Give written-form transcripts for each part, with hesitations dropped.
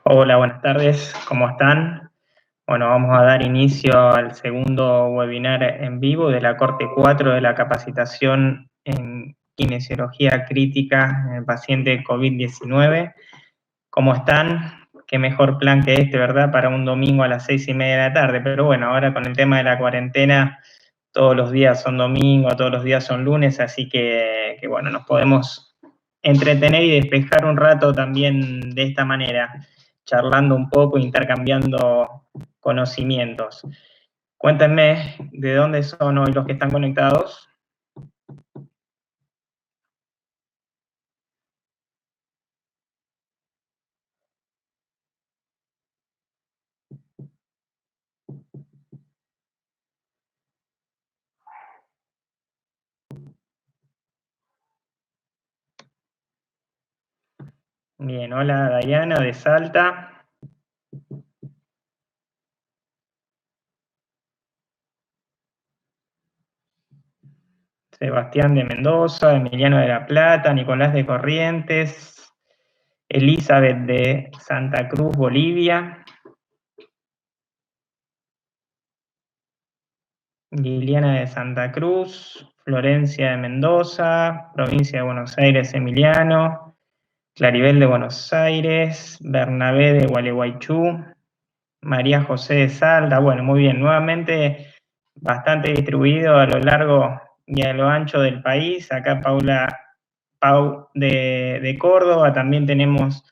Hola, buenas tardes, ¿cómo están? Bueno, vamos a dar inicio al segundo webinar en vivo de la Corte 4 de la capacitación en kinesiología crítica en el paciente COVID-19. ¿Cómo están? Qué mejor plan que este, ¿verdad? Para un domingo a las 6:30 de la tarde. Pero bueno, ahora con el tema de la cuarentena, todos los días son domingo, todos los días son lunes, así que bueno, nos podemos entretener y despejar un rato también de esta manera, charlando un poco, intercambiando conocimientos. Cuéntenme de dónde son hoy los que están conectados. Bien, hola Dayana de Salta. Sebastián de Mendoza, Emiliano de la Plata, Nicolás de Corrientes, Elizabeth de Santa Cruz, Bolivia, Liliana de Santa Cruz, Florencia de Mendoza, provincia de Buenos Aires, Emiliano, Claribel de Buenos Aires, Bernabé de Gualeguaychú, María José de Salta. Bueno, muy bien, nuevamente bastante distribuido a lo largo y a lo ancho del país. Acá Pau de Córdoba, también tenemos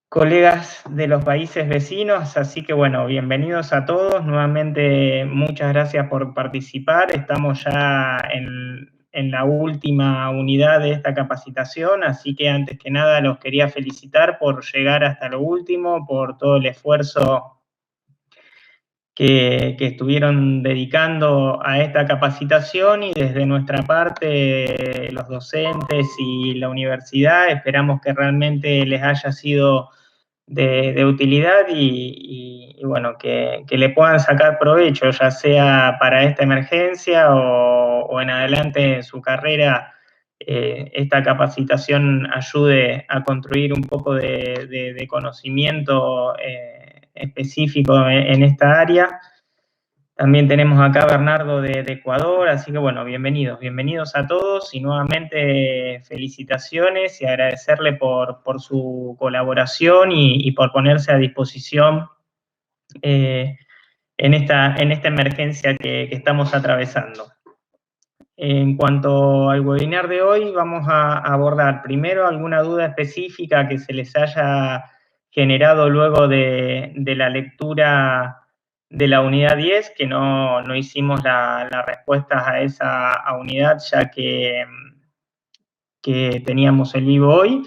colegas de los países vecinos, así que bueno, bienvenidos a todos. Nuevamente, muchas gracias por participar. Estamos ya en la última unidad de esta capacitación, así que antes que nada los quería felicitar por llegar hasta lo último, por todo el esfuerzo que estuvieron dedicando a esta capacitación, y desde nuestra parte, los docentes y la universidad, esperamos que realmente les haya sido de utilidad y bueno, que le puedan sacar provecho, ya sea para esta emergencia o en adelante en su carrera. Esta capacitación ayude a construir un poco de conocimiento específico en esta área. También tenemos acá a Bernardo de Ecuador, así que bueno, bienvenidos a todos y nuevamente felicitaciones y agradecerle por su colaboración y por ponerse a disposición en esta emergencia que estamos atravesando. En cuanto al webinar de hoy, vamos a abordar primero alguna duda específica que se les haya generado luego de la lectura de la unidad 10, que no hicimos las respuestas a esa unidad ya que teníamos el vivo hoy.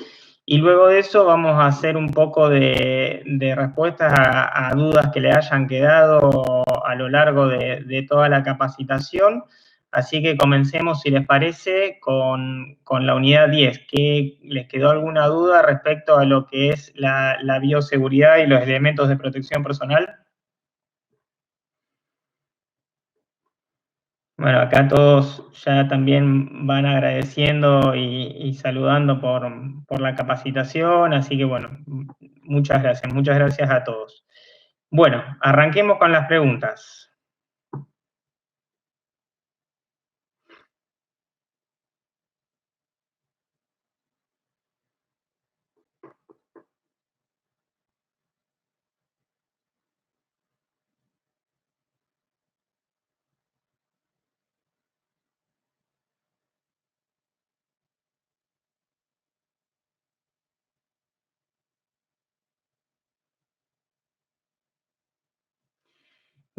Y luego de eso vamos a hacer un poco de respuestas a dudas que le hayan quedado a lo largo de toda la capacitación. Así que comencemos, si les parece, con la unidad 10. ¿Que les quedó alguna duda respecto a lo que es la bioseguridad y los elementos de protección personal? Bueno, acá todos ya también van agradeciendo y saludando por la capacitación, así que bueno, muchas gracias a todos. Bueno, arranquemos con las preguntas.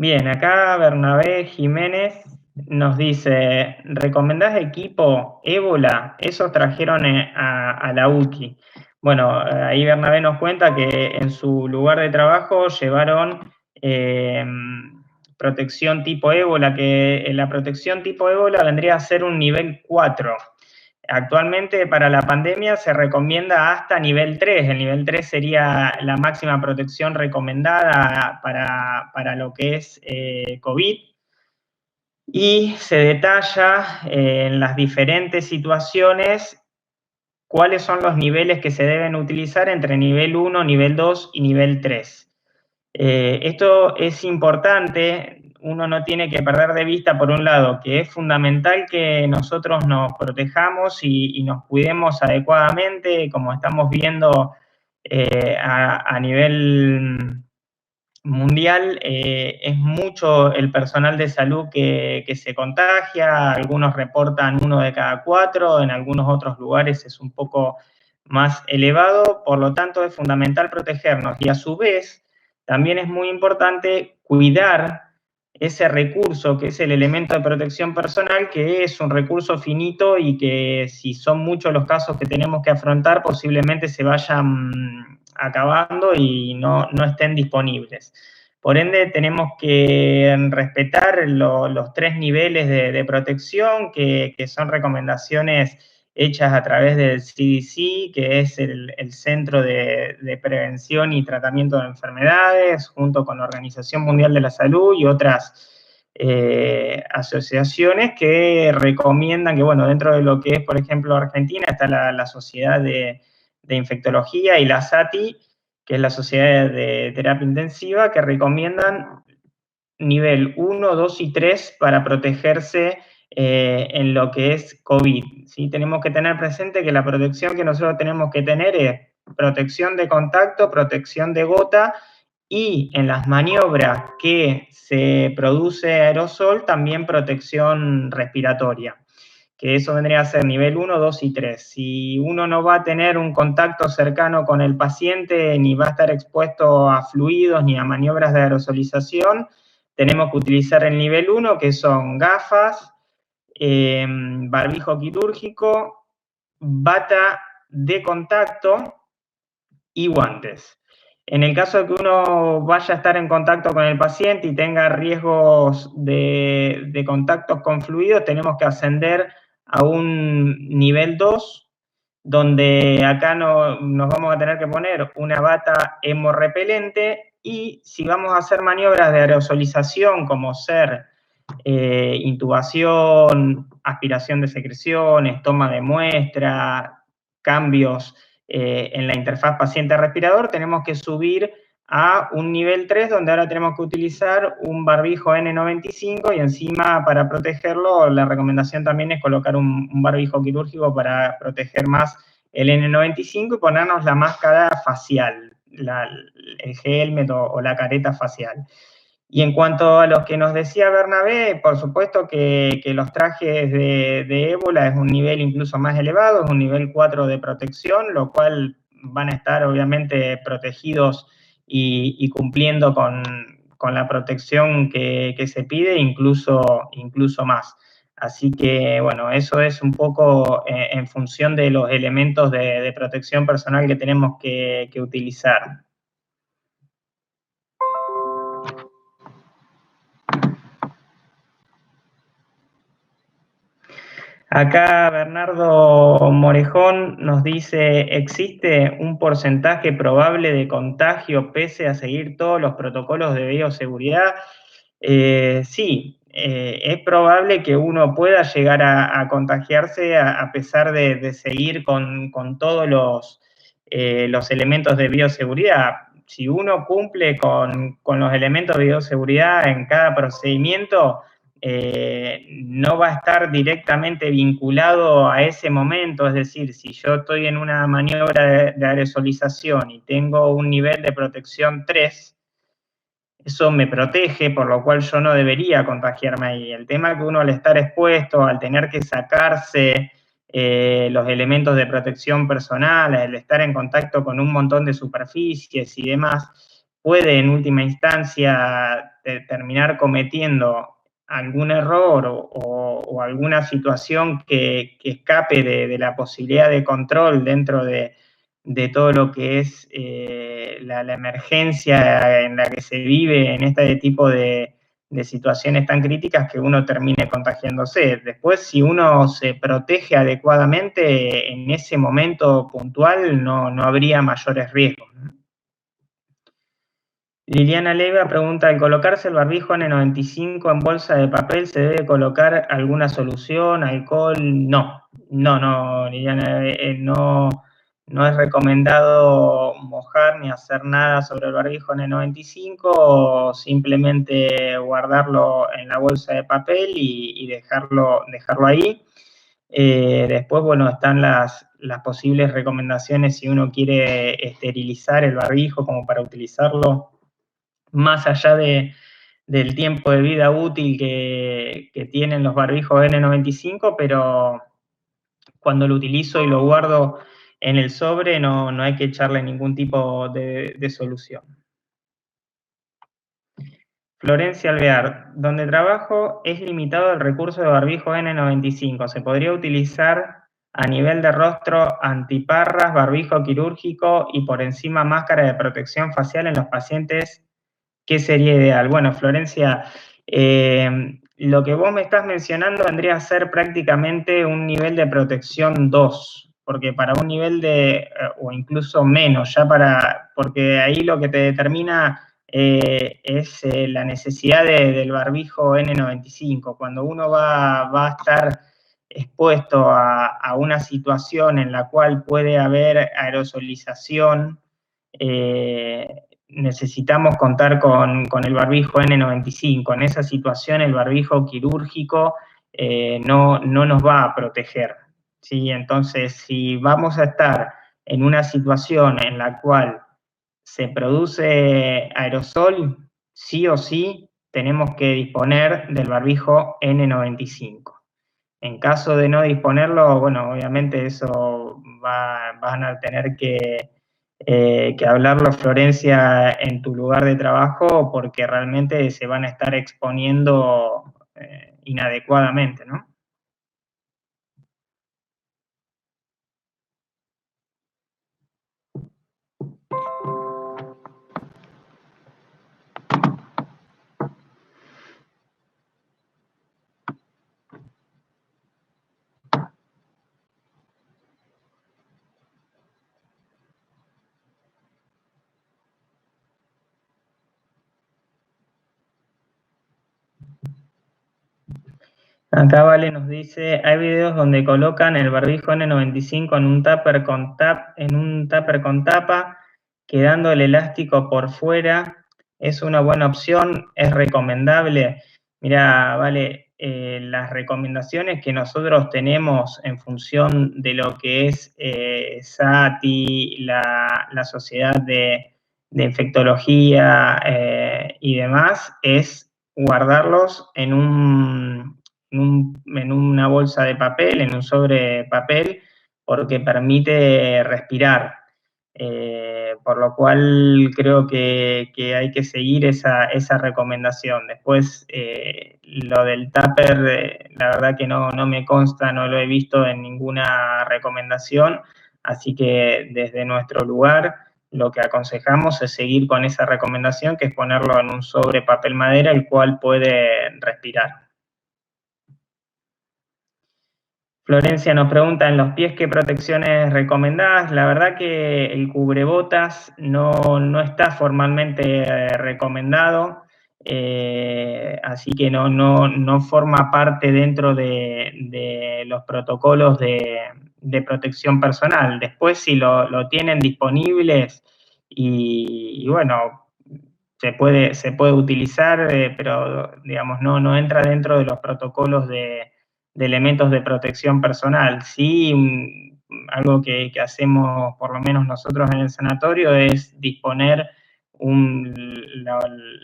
Bien, acá Bernabé Jiménez nos dice, ¿recomendás equipo ébola? Esos trajeron a la UCI. Bueno, ahí Bernabé nos cuenta que en su lugar de trabajo llevaron protección tipo ébola, que la protección tipo ébola vendría a ser un nivel 4. Actualmente para la pandemia se recomienda hasta nivel 3. El nivel 3 sería la máxima protección recomendada para lo que es COVID. Y se detalla en las diferentes situaciones cuáles son los niveles que se deben utilizar entre nivel 1, nivel 2 y nivel 3. Esto es importante, uno no tiene que perder de vista, por un lado, que es fundamental que nosotros nos protejamos y nos cuidemos adecuadamente, como estamos viendo a nivel mundial, es mucho el personal de salud que se contagia, algunos reportan 1 de cada 4, en algunos otros lugares es un poco más elevado, por lo tanto es fundamental protegernos y a su vez también es muy importante cuidar ese recurso que es el elemento de protección personal, que es un recurso finito y que si son muchos los casos que tenemos que afrontar, posiblemente se vayan acabando y no estén disponibles. Por ende, tenemos que respetar los 3 niveles de protección, que son recomendaciones hechas a través del CDC, que es el Centro de Prevención y Tratamiento de Enfermedades, junto con la Organización Mundial de la Salud y otras asociaciones que recomiendan que, bueno, dentro de lo que es, por ejemplo, Argentina, está la Sociedad de Infectología y la SATI, que es la Sociedad de Terapia Intensiva, que recomiendan nivel 1, 2 y 3 para protegerse en lo que es COVID. ¿Sí? Tenemos que tener presente que la protección que nosotros tenemos que tener es protección de contacto, protección de gota y en las maniobras que se produce aerosol, también protección respiratoria, que eso vendría a ser nivel 1, 2 y 3. Si uno no va a tener un contacto cercano con el paciente, ni va a estar expuesto a fluidos ni a maniobras de aerosolización, tenemos que utilizar el nivel 1, que son gafas, barbijo quirúrgico, bata de contacto y guantes. En el caso de que uno vaya a estar en contacto con el paciente y tenga riesgos de contactos con fluidos, tenemos que ascender a un nivel 2, donde acá nos vamos a tener que poner una bata hemorrepelente y si vamos a hacer maniobras de aerosolización como ser intubación, aspiración de secreciones, toma de muestra, cambios en la interfaz paciente-respirador, tenemos que subir a un nivel 3, donde ahora tenemos que utilizar un barbijo N95 y encima para protegerlo, la recomendación también es colocar un barbijo quirúrgico para proteger más el N95 y ponernos la máscara facial, el helmet o la careta facial. Y en cuanto a lo que nos decía Bernabé, por supuesto que los trajes de ébola es un nivel incluso más elevado, es un nivel 4 de protección, lo cual van a estar obviamente protegidos y cumpliendo con la protección que se pide, incluso más. Así que, bueno, eso es un poco en función de los elementos de protección personal que tenemos que utilizar. Acá Bernardo Morejón nos dice, ¿existe un porcentaje probable de contagio pese a seguir todos los protocolos de bioseguridad? Sí, es probable que uno pueda llegar a contagiarse a pesar de seguir con todos los elementos de bioseguridad. Si uno cumple con los elementos de bioseguridad en cada procedimiento, no va a estar directamente vinculado a ese momento, es decir, si yo estoy en una maniobra de aerosolización y tengo un nivel de protección 3, eso me protege, por lo cual yo no debería contagiarme ahí. El tema es que uno al estar expuesto, al tener que sacarse los elementos de protección personal, al estar en contacto con un montón de superficies y demás, puede en última instancia terminar cometiendo algún error o alguna situación que escape de la posibilidad de control dentro de todo lo que es la emergencia en la que se vive en este tipo de situaciones tan críticas, que uno termine contagiándose. Después, si uno se protege adecuadamente, en ese momento puntual no habría mayores riesgos. Liliana Leiva pregunta, ¿al colocarse el barbijo N95 en bolsa de papel se debe colocar alguna solución, alcohol? No, Liliana, no es recomendado mojar ni hacer nada sobre el barbijo N95, simplemente guardarlo en la bolsa de papel y dejarlo ahí. Después, bueno, están las posibles recomendaciones si uno quiere esterilizar el barbijo como para utilizarlo más allá del tiempo de vida útil que tienen los barbijos N95, pero cuando lo utilizo y lo guardo en el sobre no hay que echarle ningún tipo de solución. Florencia Alvear, donde trabajo es limitado el recurso de barbijo N95. ¿Se podría utilizar a nivel de rostro antiparras, barbijo quirúrgico y por encima máscara de protección facial en los pacientes? ¿Qué sería ideal? Bueno, Florencia, lo que vos me estás mencionando vendría a ser prácticamente un nivel de protección 2, porque para un nivel o incluso menos, porque ahí lo que te determina es la necesidad del barbijo N95. Cuando uno va a estar expuesto a una situación en la cual puede haber aerosolización, necesitamos contar con el barbijo N95. En esa situación el barbijo quirúrgico no nos va a proteger, ¿sí? Entonces, si vamos a estar en una situación en la cual se produce aerosol, sí o sí tenemos que disponer del barbijo N95. En caso de no disponerlo, bueno, obviamente eso van a tener que hablarlo, Florencia, en tu lugar de trabajo, porque realmente se van a estar exponiendo inadecuadamente, ¿no? Acá Vale nos dice, hay videos donde colocan el barbijo N95 en un tupper con tapa, quedando el elástico por fuera. ¿Es una buena opción? ¿Es recomendable? Mira, Vale, las recomendaciones que nosotros tenemos en función de lo que es SATI, la Sociedad de Infectología y demás, es guardarlos en una bolsa de papel, en un sobre de papel, porque permite respirar. Por lo cual creo que hay que seguir esa recomendación. Después, lo del tupper, la verdad que no me consta, no lo he visto en ninguna recomendación, así que desde nuestro lugar lo que aconsejamos es seguir con esa recomendación, que es ponerlo en un sobre papel madera, el cual puede respirar. Florencia nos pregunta, ¿en los pies qué protecciones recomendás? La verdad que el cubrebotas no está formalmente recomendado, así que no forma parte dentro de los protocolos de protección personal. Después, si lo tienen disponibles y bueno, se puede utilizar, pero digamos, no entra dentro de los protocolos de elementos de protección personal. Sí, algo que hacemos por lo menos nosotros en el sanatorio es disponer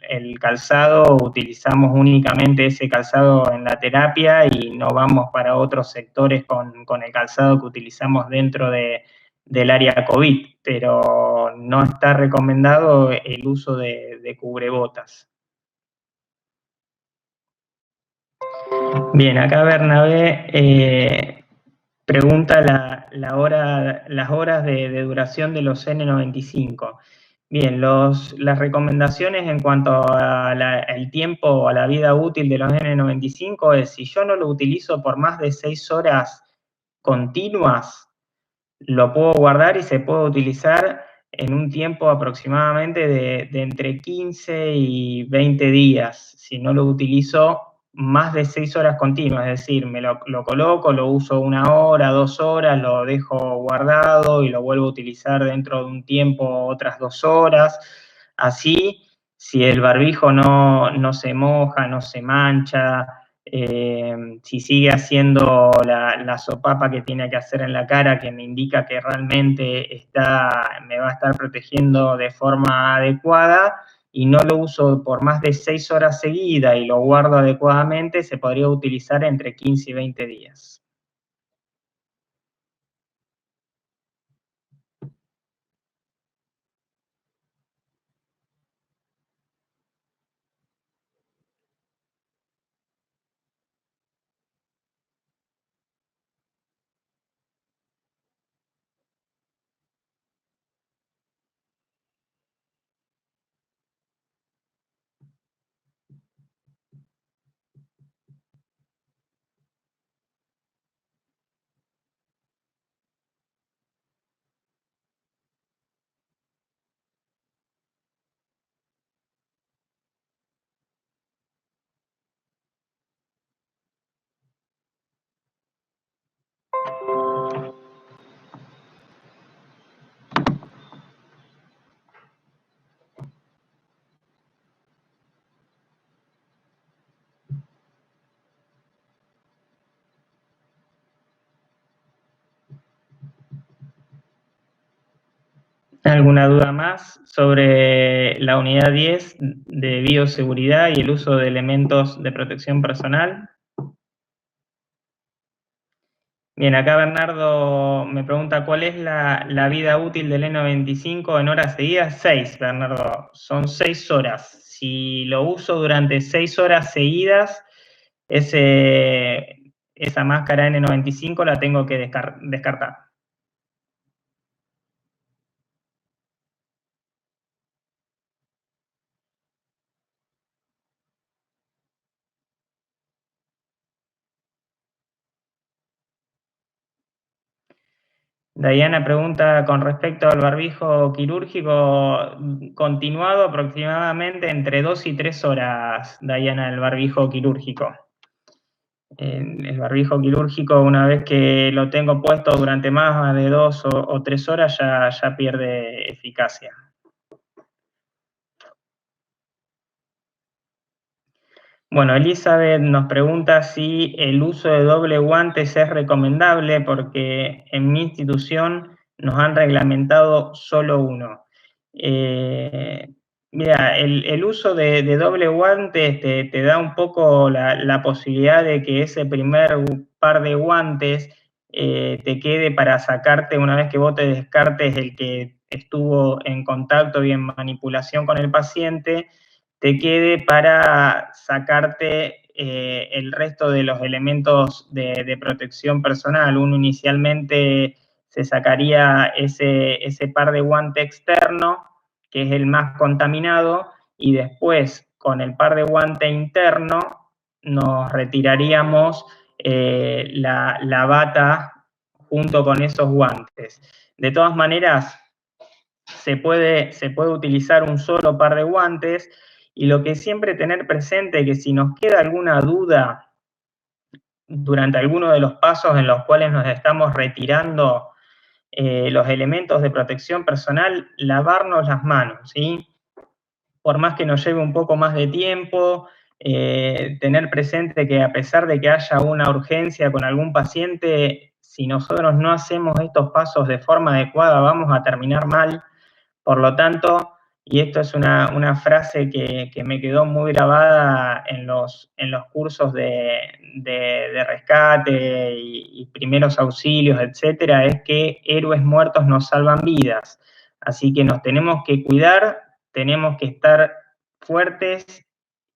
el calzado, utilizamos únicamente ese calzado en la terapia y no vamos para otros sectores con el calzado que utilizamos dentro del área COVID, pero no está recomendado el uso de cubrebocas. Bien, acá Bernabé pregunta las horas de duración de los N95. Bien, las recomendaciones en cuanto al tiempo o a la vida útil de los N95 es, si yo no lo utilizo por más de 6 horas continuas, lo puedo guardar y se puede utilizar en un tiempo aproximadamente de entre 15 y 20 días, si no lo utilizo más de 6 horas continuas, es decir, lo coloco, lo uso 1 hora, 2 horas, lo dejo guardado y lo vuelvo a utilizar dentro de un tiempo otras 2 horas. Así, si el barbijo no se moja, no se mancha, si sigue haciendo la sopapa que tiene que hacer en la cara, que me indica que realmente me va a estar protegiendo de forma adecuada, y no lo uso por más de 6 horas seguidas y lo guardo adecuadamente, se podría utilizar entre 15 y 20 días. ¿Alguna duda más sobre la unidad 10 de bioseguridad y el uso de elementos de protección personal? Bien, acá Bernardo me pregunta cuál es la vida útil del N95 en horas seguidas. 6, Bernardo, son 6 horas. Si lo uso durante 6 horas seguidas, esa máscara N95 la tengo que descartar. Diana pregunta con respecto al barbijo quirúrgico continuado, aproximadamente entre 2 y 3 horas, Diana, el barbijo quirúrgico. El barbijo quirúrgico, una vez que lo tengo puesto durante más de 2 o 3 horas, ya pierde eficacia. Bueno, Elizabeth nos pregunta si el uso de doble guantes es recomendable, porque en mi institución nos han reglamentado solo uno. Mira, el uso de doble guantes te da un poco la posibilidad de que ese primer par de guantes te quede para sacarte una vez que vos te descartes el que estuvo en contacto y en manipulación con el paciente, te quede para sacarte el resto de los elementos de protección personal. Uno inicialmente se sacaría ese par de guante externo, que es el más contaminado, y después con el par de guante interno nos retiraríamos la bata junto con esos guantes. De todas maneras, se puede utilizar un solo par de guantes, y lo que siempre tener presente es que si nos queda alguna duda durante alguno de los pasos en los cuales nos estamos retirando los elementos de protección personal, lavarnos las manos, ¿sí? Por más que nos lleve un poco más de tiempo, tener presente que a pesar de que haya una urgencia con algún paciente, si nosotros no hacemos estos pasos de forma adecuada, vamos a terminar mal. Por lo tanto, y esto es una frase que me quedó muy grabada en los cursos de rescate y primeros auxilios, etcétera, es que héroes muertos nos salvan vidas. Así que nos tenemos que cuidar, tenemos que estar fuertes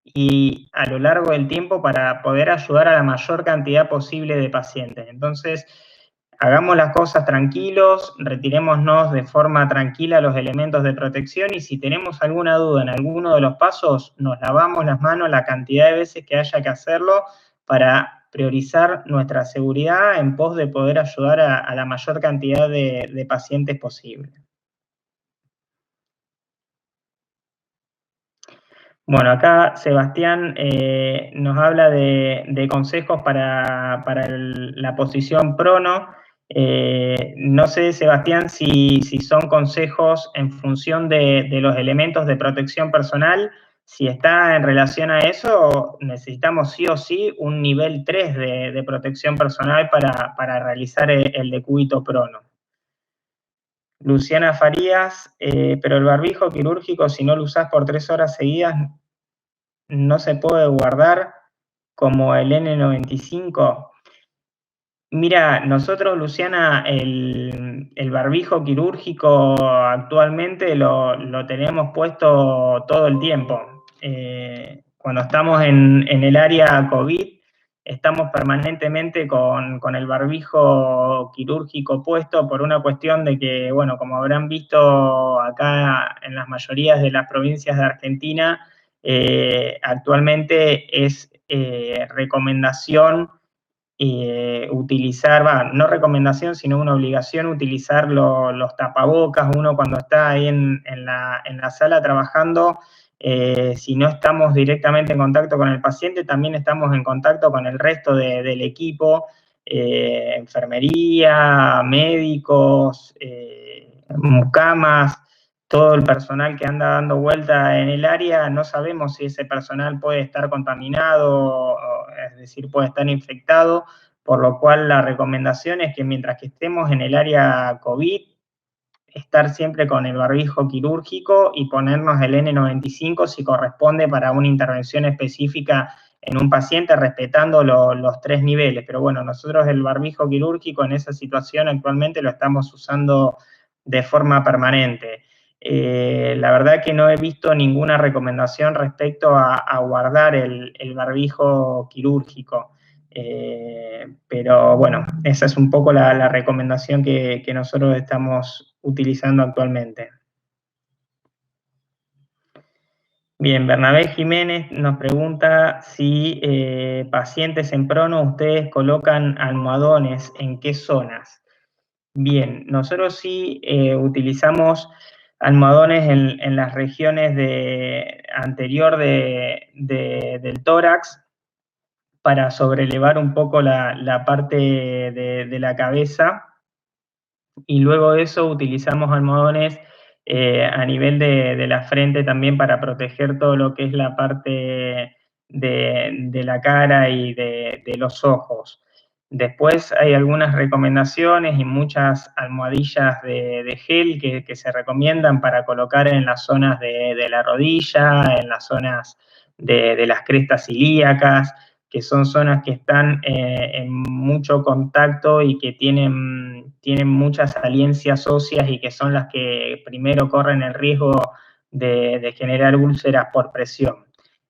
y a lo largo del tiempo para poder ayudar a la mayor cantidad posible de pacientes. Entonces, hagamos las cosas tranquilos, retirémonos de forma tranquila los elementos de protección, y si tenemos alguna duda en alguno de los pasos, nos lavamos las manos la cantidad de veces que haya que hacerlo para priorizar nuestra seguridad en pos de poder ayudar a la mayor cantidad de pacientes posible. Bueno, acá Sebastián nos habla de consejos para la posición prono. No sé, Sebastián, si son consejos en función de los elementos de protección personal, si está en relación a eso, necesitamos sí o sí un nivel 3 de protección personal para realizar el decúbito prono. Luciana Farías, pero el barbijo quirúrgico, si no lo usás por 3 horas seguidas, no se puede guardar como el N95. Mira, nosotros, Luciana, el barbijo quirúrgico actualmente lo tenemos puesto todo el tiempo. Cuando estamos en el área COVID, estamos permanentemente con el barbijo quirúrgico puesto por una cuestión de que, bueno, como habrán visto acá en las mayorías de las provincias de Argentina, actualmente es recomendación utilizar, no recomendación, sino una obligación utilizar los tapabocas. Uno cuando está ahí en la sala trabajando, si no estamos directamente en contacto con el paciente, también estamos en contacto con el resto del equipo, enfermería, médicos, mucamas, todo el personal que anda dando vuelta en el área. No sabemos si ese personal puede estar contaminado, es decir, puede estar infectado, por lo cual la recomendación es que mientras que estemos en el área COVID, estar siempre con el barbijo quirúrgico y ponernos el N95 si corresponde para una intervención específica en un paciente, respetando los 3 niveles. Pero bueno, nosotros el barbijo quirúrgico en esa situación actualmente lo estamos usando de forma permanente. La verdad que no he visto ninguna recomendación respecto a guardar el barbijo quirúrgico. Pero bueno, esa es un poco la recomendación que nosotros estamos utilizando actualmente. Bien, Bernabé Jiménez nos pregunta si pacientes en prono ustedes colocan almohadones, ¿en qué zonas? Bien, nosotros sí utilizamos almohadones en las regiones anterior del tórax para sobrelevar un poco la parte de la cabeza, y luego de eso utilizamos almohadones a nivel de la frente también para proteger todo lo que es la parte de la cara y de los ojos. Después hay algunas recomendaciones y muchas almohadillas de gel que se recomiendan para colocar en las zonas de la rodilla, en las zonas de las crestas ilíacas, que son zonas que están en mucho contacto y que tienen muchas saliencias óseas y que son las que primero corren el riesgo de generar úlceras por presión.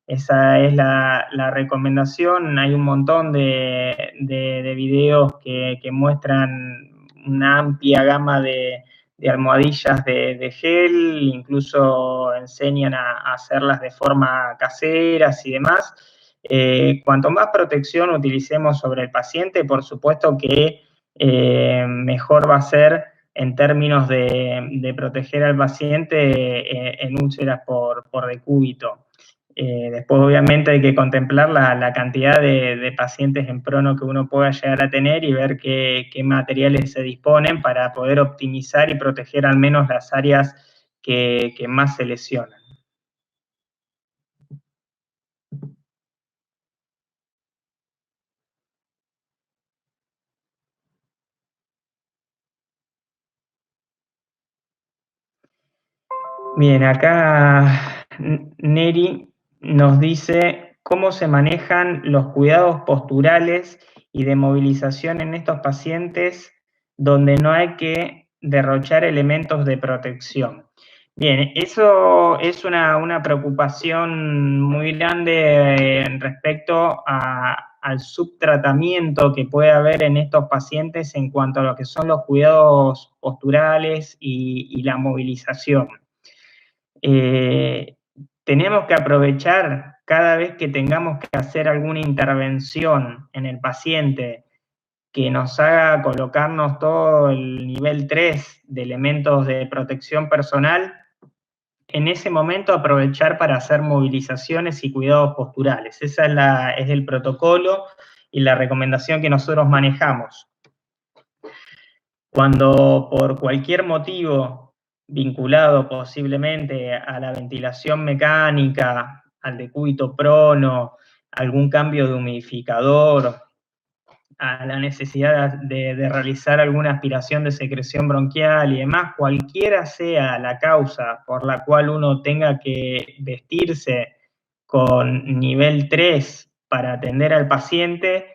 Esa es la recomendación. Hay un montón de videos que muestran una amplia gama de almohadillas de gel, incluso enseñan a hacerlas de forma caseras y demás. Cuanto más protección utilicemos sobre el paciente, por supuesto que mejor va a ser en términos de proteger al paciente en úlceras por decúbito. Después, obviamente, hay que contemplar la cantidad de pacientes en prono que uno pueda llegar a tener y ver qué materiales se disponen para poder optimizar y proteger al menos las áreas que más se lesionan. Bien, acá Neri nos dice cómo se manejan los cuidados posturales y de movilización en estos pacientes donde no hay que derrochar elementos de protección. Bien, eso es una preocupación muy grande respecto al subtratamiento que puede haber en estos pacientes en cuanto a lo que son los cuidados posturales y la movilización. Tenemos que aprovechar cada vez que tengamos que hacer alguna intervención en el paciente que nos haga colocarnos todo el nivel 3 de elementos de protección personal, en ese momento aprovechar para hacer movilizaciones y cuidados posturales. Ese es el protocolo y la recomendación que nosotros manejamos. Cuando por cualquier motivo vinculado posiblemente a la ventilación mecánica, al decúbito prono, algún cambio de humidificador, a la necesidad de realizar alguna aspiración de secreción bronquial y demás, cualquiera sea la causa por la cual uno tenga que vestirse con nivel 3 para atender al paciente,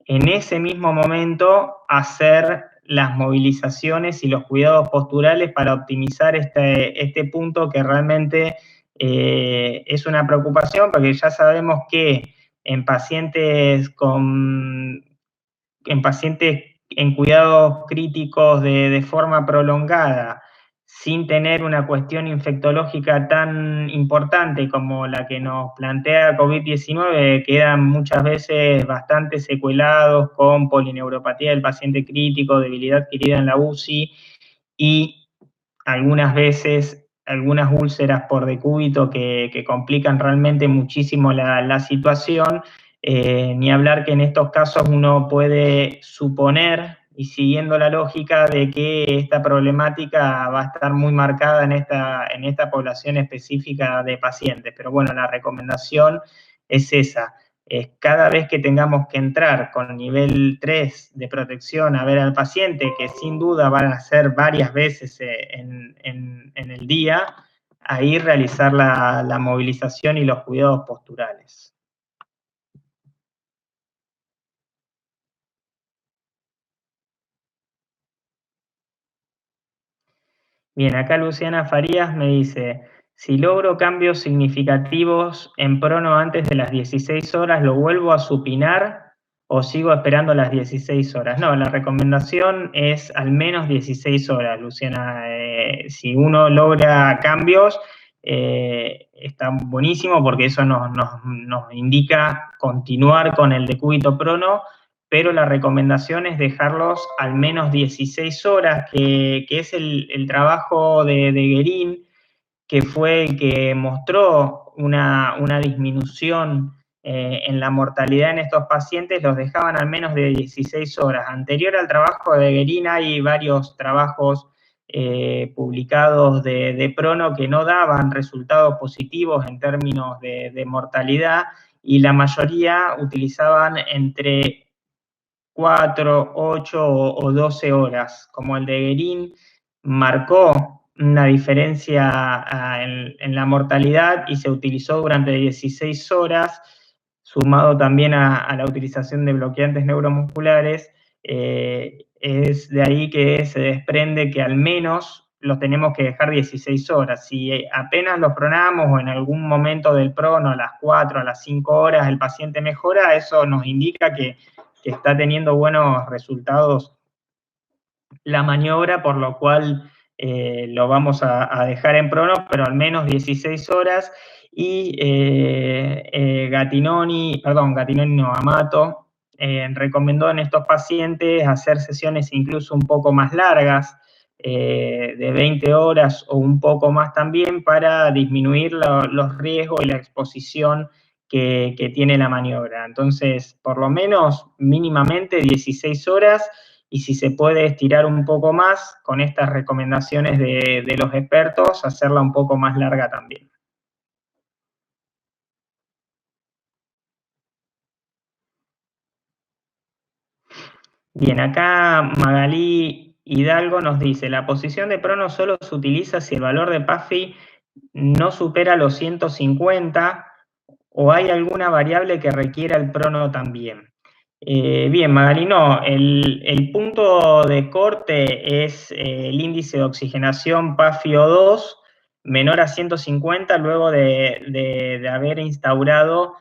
en ese mismo momento hacer las movilizaciones y los cuidados posturales para optimizar este punto que realmente es una preocupación, porque ya sabemos que en pacientes en cuidados críticos de forma prolongada, sin tener una cuestión infectológica tan importante como la que nos plantea COVID-19, quedan muchas veces bastante secuelados con polineuropatía del paciente crítico, debilidad adquirida en la UCI y algunas veces algunas úlceras por decúbito que complican realmente muchísimo la situación. Ni hablar que en estos casos uno puede suponer, y siguiendo la lógica, de que esta problemática va a estar muy marcada en esta población específica de pacientes. Pero bueno, la recomendación es esa. Cada vez que tengamos que entrar con nivel 3 de protección a ver al paciente, que sin duda van a ser varias veces en el día, ahí realizar la movilización y los cuidados posturales. Bien, acá Luciana Farías me dice, si logro cambios significativos en prono antes de las 16 horas, ¿lo vuelvo a supinar o sigo esperando las 16 horas? No, la recomendación es al menos 16 horas, Luciana. Si uno logra cambios, está buenísimo porque eso nos indica continuar con el decúbito prono, pero la recomendación es dejarlos al menos 16 horas, que es el trabajo de Guerin, que fue el que mostró una disminución en la mortalidad en estos pacientes, los dejaban al menos de 16 horas. Anterior al trabajo de Guerin hay varios trabajos publicados de prono que no daban resultados positivos en términos de mortalidad, y la mayoría utilizaban entre 4, 8 o 12 horas. Como el de Guerin marcó una diferencia en la mortalidad y se utilizó durante 16 horas, sumado también a la utilización de bloqueantes neuromusculares, es de ahí que se desprende que al menos los tenemos que dejar 16 horas. Si apenas los pronamos o en algún momento del prono, a las 4, a las 5 horas, el paciente mejora, eso nos indica que está teniendo buenos resultados la maniobra, por lo cual lo vamos a dejar en prono, pero al menos 16 horas. Y Gattinoni no, Amato, recomendó en estos pacientes hacer sesiones incluso un poco más largas, de 20 horas o un poco más también, para disminuir los riesgos y la exposición que tiene la maniobra. Entonces, por lo menos mínimamente 16 horas, y si se puede estirar un poco más con estas recomendaciones de los expertos, hacerla un poco más larga también. Bien, acá Magalí Hidalgo nos dice, la posición de prono solo se utiliza si el valor de PAFI no supera los 150, o hay alguna variable que requiera el prono también. Bien, Magalí, no, el punto de corte es el índice de oxigenación PAFIO2 menor a 150, luego de haber instaurado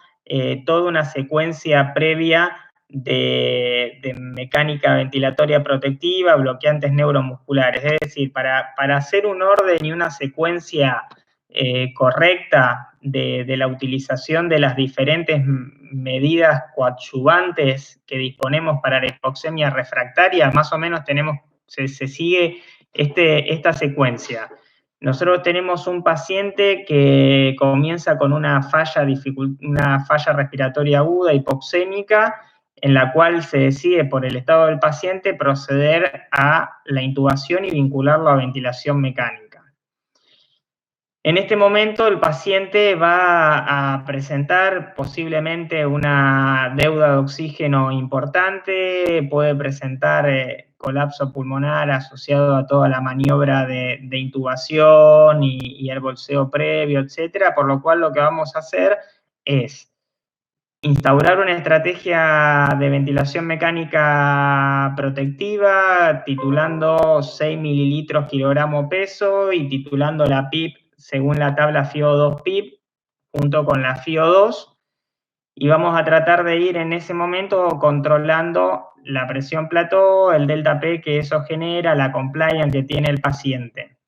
toda una secuencia previa de mecánica ventilatoria protectiva, bloqueantes neuromusculares. Es decir, para hacer un orden y una secuencia correcta de la utilización de las diferentes medidas coadyuvantes que disponemos para la hipoxemia refractaria, más o menos se sigue esta secuencia. Nosotros tenemos un paciente que comienza con una falla respiratoria aguda, hipoxémica, en la cual se decide por el estado del paciente proceder a la intubación y vincularlo a ventilación mecánica. En este momento el paciente va a presentar posiblemente una deuda de oxígeno importante, puede presentar colapso pulmonar asociado a toda la maniobra de intubación y el bolseo previo, etcétera, por lo cual lo que vamos a hacer es instaurar una estrategia de ventilación mecánica protectiva, titulando 6 mililitros kilogramo peso y titulando la PIP según la tabla FiO2 PIP, junto con la FiO2, y vamos a tratar de ir en ese momento controlando la presión plató, el delta P que eso genera, la compliance que tiene el paciente.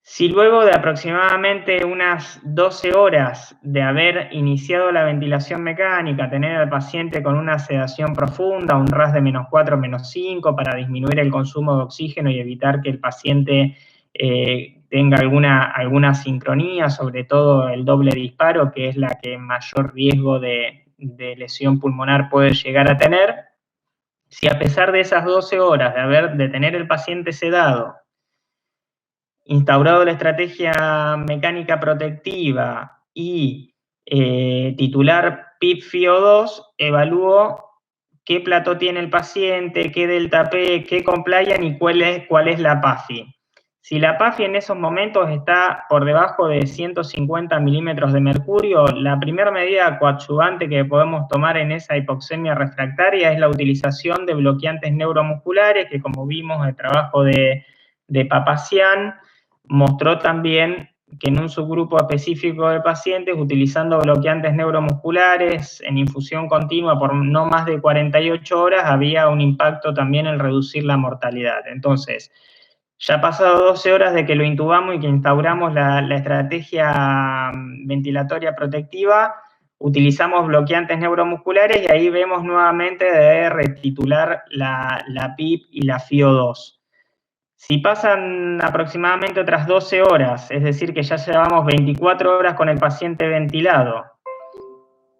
Si luego de aproximadamente unas 12 horas de haber iniciado la ventilación mecánica, tener al paciente con una sedación profunda, un RAS de -4, -5, para disminuir el consumo de oxígeno y evitar que el paciente tenga alguna sincronía, sobre todo el doble disparo, que es la que mayor riesgo de lesión pulmonar puede llegar a tener. Si a pesar de esas 12 horas de tener el paciente sedado, instaurado la estrategia mecánica protectiva y titular PIP-FiO2, evalúo qué plató tiene el paciente, qué delta P, qué compliance y cuál es la PAFI. Si la PAFI en esos momentos está por debajo de 150 milímetros de mercurio, la primera medida coadyuvante que podemos tomar en esa hipoxemia refractaria es la utilización de bloqueantes neuromusculares, que como vimos el trabajo de Papazian mostró también que en un subgrupo específico de pacientes, utilizando bloqueantes neuromusculares en infusión continua por no más de 48 horas, había un impacto también en reducir la mortalidad. Entonces, ya pasado 12 horas de que lo intubamos y que instauramos la estrategia ventilatoria protectiva, utilizamos bloqueantes neuromusculares y ahí vemos nuevamente de retitular la PIP y la FiO2. Si pasan aproximadamente otras 12 horas, es decir, que ya llevamos 24 horas con el paciente ventilado,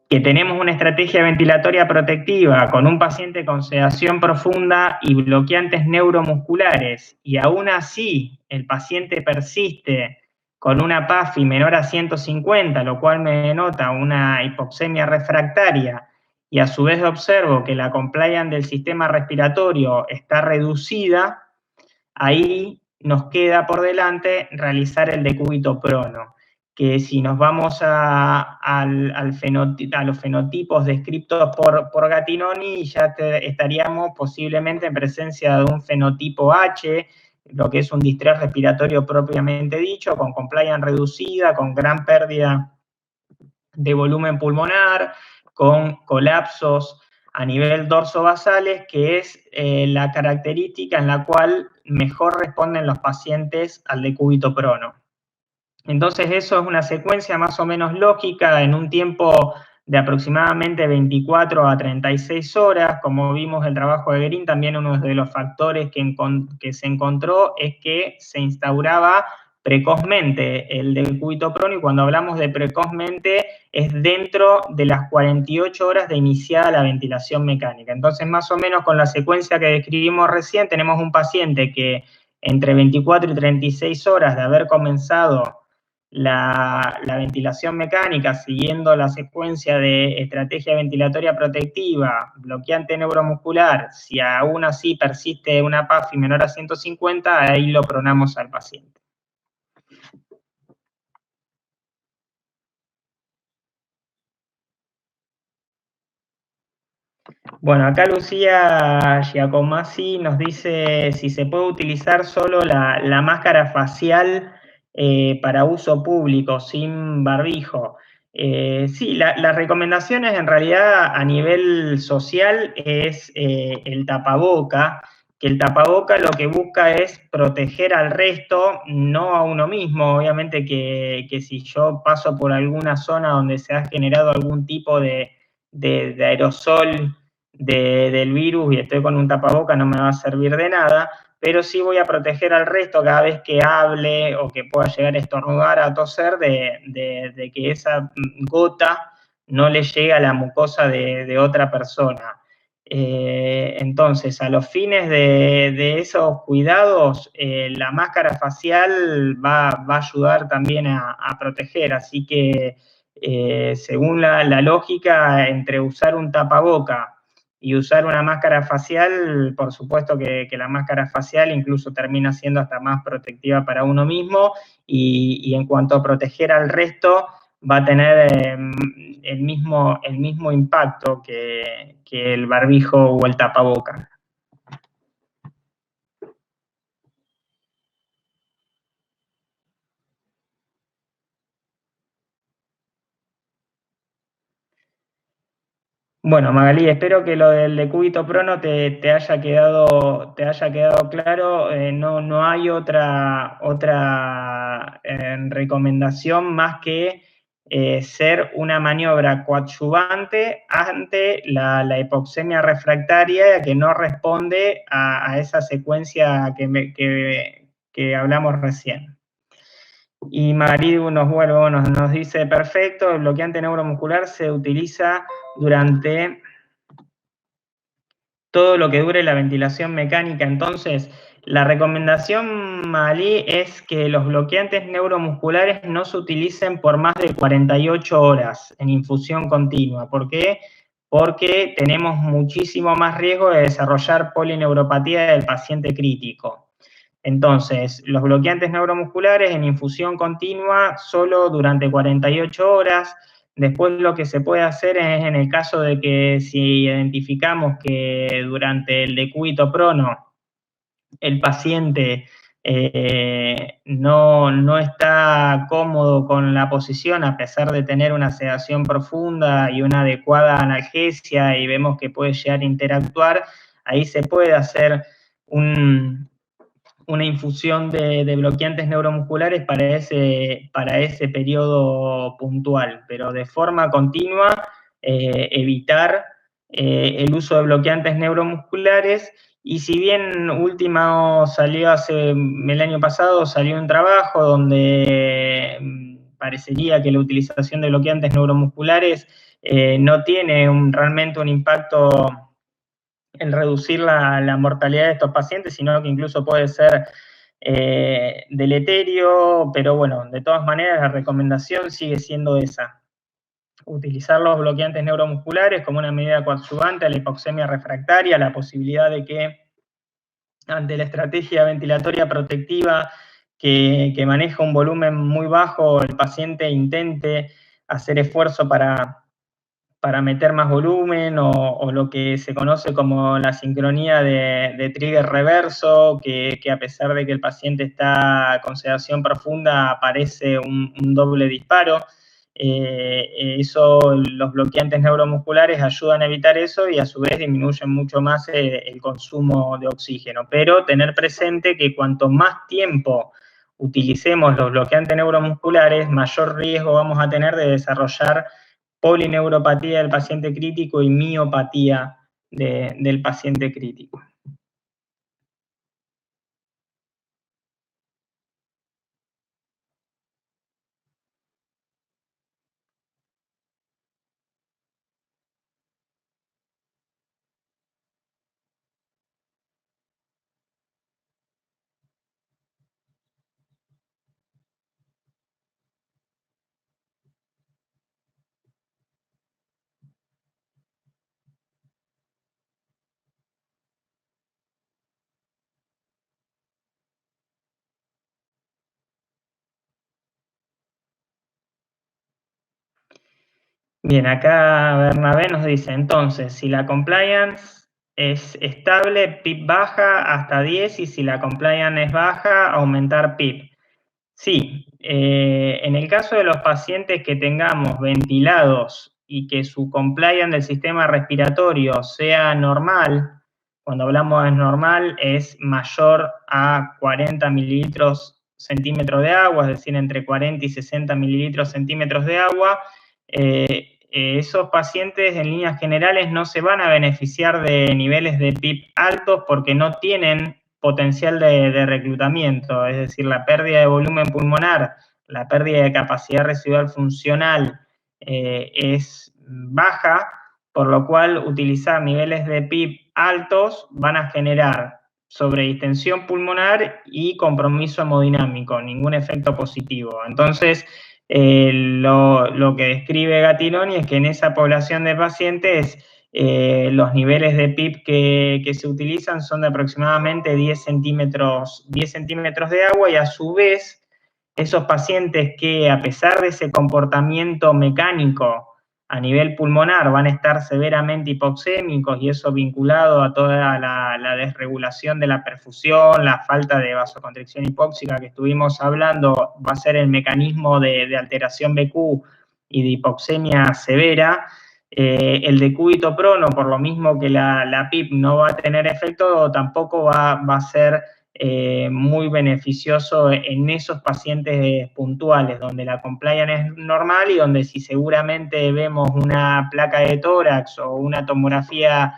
que tenemos una estrategia ventilatoria protectiva con un paciente con sedación profunda y bloqueantes neuromusculares, y aún así el paciente persiste con una PAFI menor a 150, lo cual me denota una hipoxemia refractaria, y a su vez observo que la compliance del sistema respiratorio está reducida, ahí nos queda por delante realizar el decúbito prono, que si nos vamos a los fenotipos descritos por Gattinoni, ya estaríamos posiblemente en presencia de un fenotipo H, lo que es un distrés respiratorio propiamente dicho, con compliance reducida, con gran pérdida de volumen pulmonar, con colapsos a nivel dorsovasales, que es la característica en la cual mejor responden los pacientes al decúbito prono. Entonces eso es una secuencia más o menos lógica en un tiempo de aproximadamente 24 a 36 horas. Como vimos el trabajo de Green, también uno de los factores que se encontró es que se instauraba precozmente el decúbito prono, y cuando hablamos de precozmente es dentro de las 48 horas de iniciada la ventilación mecánica. Entonces, más o menos con la secuencia que describimos recién, tenemos un paciente que entre 24 y 36 horas de haber comenzado la ventilación mecánica, siguiendo la secuencia de estrategia ventilatoria protectiva, bloqueante neuromuscular, si aún así persiste una PAFI menor a 150, ahí lo pronamos al paciente. Bueno, acá Lucía Giacomazzi nos dice si se puede utilizar solo la máscara facial para uso público, sin barbijo. Sí, las recomendaciones en realidad a nivel social es el tapaboca, que el tapaboca lo que busca es proteger al resto, no a uno mismo. Obviamente que si yo paso por alguna zona donde se ha generado algún tipo de aerosol del virus y estoy con un tapaboca, no me va a servir de nada, pero sí voy a proteger al resto cada vez que hable o que pueda llegar a estornudar, a toser, de que esa gota no le llegue a la mucosa de otra persona. Entonces, a los fines de esos cuidados, la máscara facial va a ayudar también a proteger, así que según la lógica, entre usar un tapaboca y usar una máscara facial, por supuesto que la máscara facial incluso termina siendo hasta más protectiva para uno mismo, y en cuanto a proteger al resto, va a tener el mismo impacto que el barbijo o el tapaboca. Bueno, Magalí, espero que lo del decúbito prono te haya quedado claro. No hay otra recomendación más que ser una maniobra coadyuvante ante la hipoxemia refractaria que no responde a esa secuencia que hablamos recién. Y Magalí nos dice, perfecto, el bloqueante neuromuscular se utiliza durante todo lo que dure la ventilación mecánica. Entonces, la recomendación, Magalí, es que los bloqueantes neuromusculares no se utilicen por más de 48 horas en infusión continua. ¿Por qué? Porque tenemos muchísimo más riesgo de desarrollar polineuropatía del paciente crítico. Entonces, los bloqueantes neuromusculares en infusión continua solo durante 48 horas. Después lo que se puede hacer es, en el caso de que si identificamos que durante el decúbito prono el paciente no está cómodo con la posición a pesar de tener una sedación profunda y una adecuada analgesia y vemos que puede llegar a interactuar, ahí se puede hacer una infusión de bloqueantes neuromusculares para ese periodo puntual, pero de forma continua evitar el uso de bloqueantes neuromusculares. Y si bien último salió el año pasado, salió un trabajo donde parecería que la utilización de bloqueantes neuromusculares no tiene realmente un impacto en reducir la mortalidad de estos pacientes, sino que incluso puede ser deleterio, pero bueno, de todas maneras la recomendación sigue siendo esa. Utilizar los bloqueantes neuromusculares como una medida coadyuvante a la hipoxemia refractaria, la posibilidad de que ante la estrategia ventilatoria protectiva que maneja un volumen muy bajo, el paciente intente hacer esfuerzo para meter más volumen o lo que se conoce como la sincronía de trigger reverso, que a pesar de que el paciente está con sedación profunda aparece un doble disparo. Los bloqueantes neuromusculares ayudan a evitar eso y a su vez disminuyen mucho más el consumo de oxígeno. Pero tener presente que cuanto más tiempo utilicemos los bloqueantes neuromusculares, mayor riesgo vamos a tener de desarrollar polineuropatía del paciente crítico y miopatía del paciente crítico. Bien, acá Bernabé nos dice, entonces, si la compliance es estable, PIP baja hasta 10, y si la compliance es baja, aumentar PIP. Sí, en el caso de los pacientes que tengamos ventilados y que su compliance del sistema respiratorio sea normal, cuando hablamos de normal es mayor a 40 mililitros centímetros de agua, es decir, entre 40 y 60 mililitros centímetros de agua, esos pacientes en líneas generales no se van a beneficiar de niveles de PIP altos porque no tienen potencial de reclutamiento, es decir, la pérdida de volumen pulmonar, la pérdida de capacidad residual funcional es baja, por lo cual utilizar niveles de PIB altos van a generar sobredistensión pulmonar y compromiso hemodinámico, ningún efecto positivo. Entonces, lo que describe Gattinoni es que en esa población de pacientes los niveles de PIB que se utilizan son de aproximadamente 10 centímetros de agua, y a su vez esos pacientes que, a pesar de ese comportamiento mecánico a nivel pulmonar, van a estar severamente hipoxémicos, y eso vinculado a toda la desregulación de la perfusión, la falta de vasoconstricción hipóxica que estuvimos hablando, va a ser el mecanismo de alteración BQ y de hipoxemia severa. El decúbito prono, por lo mismo que la PIP no va a tener efecto, tampoco va a ser muy beneficioso en esos pacientes puntuales, donde la compliance es normal y donde si seguramente vemos una placa de tórax o una tomografía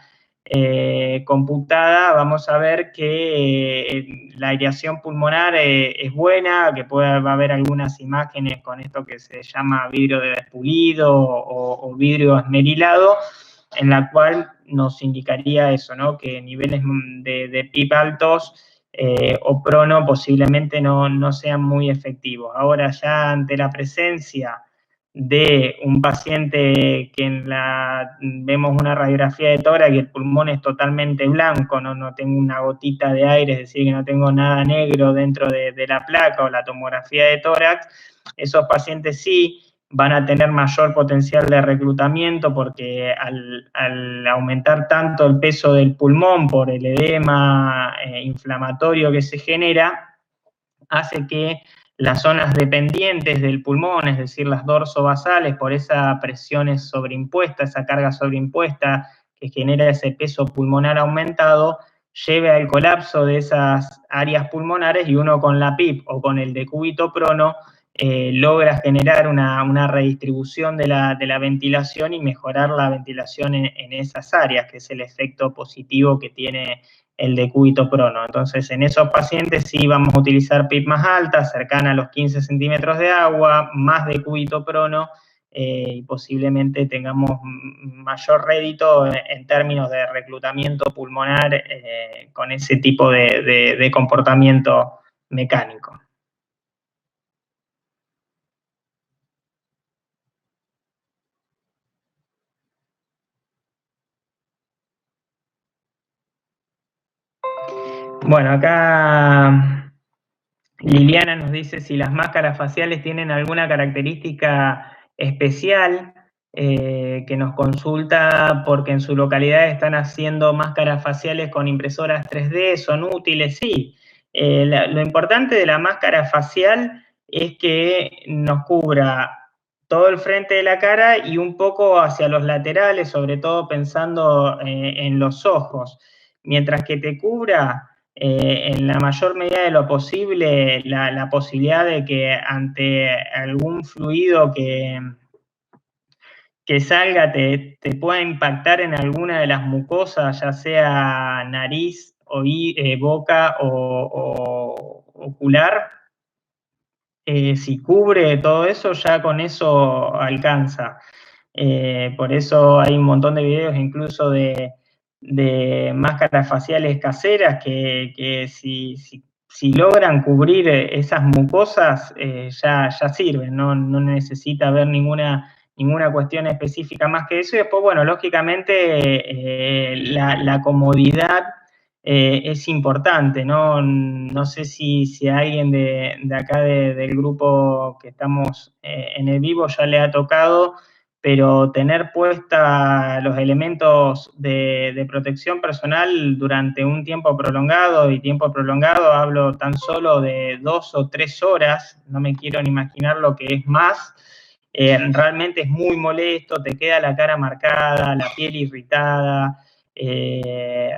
computada, vamos a ver que la aireación pulmonar es buena, que va a haber algunas imágenes con esto que se llama vidrio de despulido o vidrio esmerilado, en la cual nos indicaría eso, ¿no? Que niveles de PIB altos o prono posiblemente no sean muy efectivos. Ahora, ya ante la presencia de un paciente que vemos una radiografía de tórax y el pulmón es totalmente blanco, no tengo una gotita de aire, es decir, que no tengo nada negro dentro de la placa o la tomografía de tórax, esos pacientes sí van a tener mayor potencial de reclutamiento, porque al aumentar tanto el peso del pulmón por el edema inflamatorio que se genera, hace que las zonas dependientes del pulmón, es decir, las dorsovasales, por esa presión sobreimpuesta, esa carga sobreimpuesta que genera ese peso pulmonar aumentado, lleve al colapso de esas áreas pulmonares, y uno con la PIP o con el decúbito prono logra generar una redistribución de la ventilación y mejorar la ventilación en esas áreas, que es el efecto positivo que tiene el decúbito prono. Entonces, en esos pacientes sí vamos a utilizar PIP más alta, cercana a los 15 centímetros de agua, más decúbito prono, y posiblemente tengamos mayor rédito en términos de reclutamiento pulmonar con ese tipo de comportamiento mecánico. Bueno, acá Liliana nos dice si las máscaras faciales tienen alguna característica especial, que nos consulta porque en su localidad están haciendo máscaras faciales con impresoras 3D, ¿son útiles? Sí. Lo importante de la máscara facial es que nos cubra todo el frente de la cara y un poco hacia los laterales, sobre todo pensando en los ojos. Mientras que te cubra en la mayor medida de lo posible la posibilidad de que ante algún fluido que salga te pueda impactar en alguna de las mucosas, ya sea nariz, boca o ocular. Si cubre todo eso, ya con eso alcanza. Por eso hay un montón de videos incluso de máscaras faciales caseras que si logran cubrir esas mucosas, ya sirven, no necesita haber ninguna cuestión específica más que eso. Y después, bueno, lógicamente la comodidad es importante, ¿no? No sé si a alguien de acá del grupo que estamos en el vivo ya le ha tocado, pero tener puesta los elementos de protección personal durante un tiempo prolongado, y tiempo prolongado hablo tan solo de 2 o 3 horas, no me quiero ni imaginar lo que es más, realmente es muy molesto, te queda la cara marcada, la piel irritada.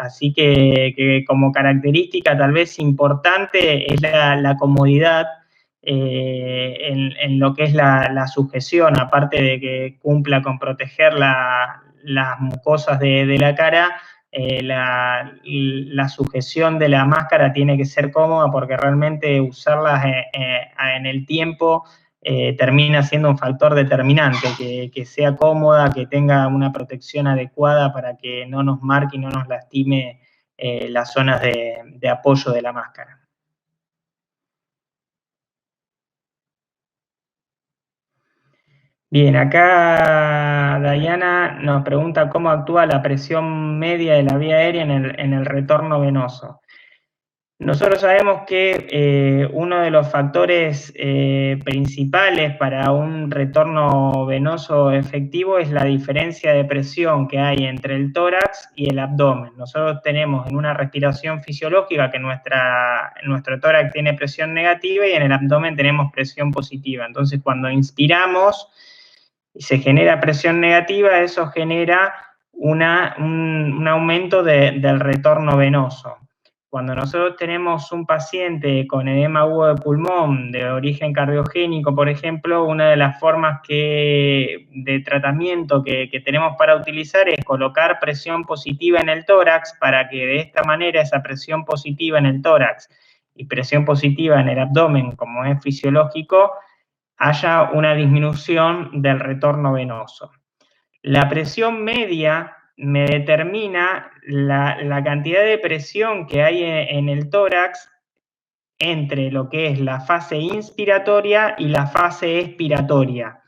Así que como característica tal vez importante es la comodidad en lo que es la sujeción, aparte de que cumpla con proteger las mucosas de la cara, la sujeción de la máscara tiene que ser cómoda, porque realmente usarlas en el tiempo termina siendo un factor determinante, que sea cómoda, que tenga una protección adecuada para que no nos marque y no nos lastime las zonas de apoyo de la máscara. Bien, acá Dayana nos pregunta cómo actúa la presión media de la vía aérea en el retorno venoso. Nosotros sabemos que uno de los factores principales para un retorno venoso efectivo es la diferencia de presión que hay entre el tórax y el abdomen. Nosotros tenemos en una respiración fisiológica que nuestro tórax tiene presión negativa y en el abdomen tenemos presión positiva. Entonces, cuando inspiramos y se genera presión negativa, eso genera un aumento del retorno venoso. Cuando nosotros tenemos un paciente con edema agudo de pulmón de origen cardiogénico, por ejemplo, una de las formas de tratamiento que tenemos para utilizar es colocar presión positiva en el tórax, para que de esta manera esa presión positiva en el tórax y presión positiva en el abdomen, como es fisiológico, haya una disminución del retorno venoso. La presión media me determina la cantidad de presión que hay en el tórax entre lo que es la fase inspiratoria y la fase expiratoria.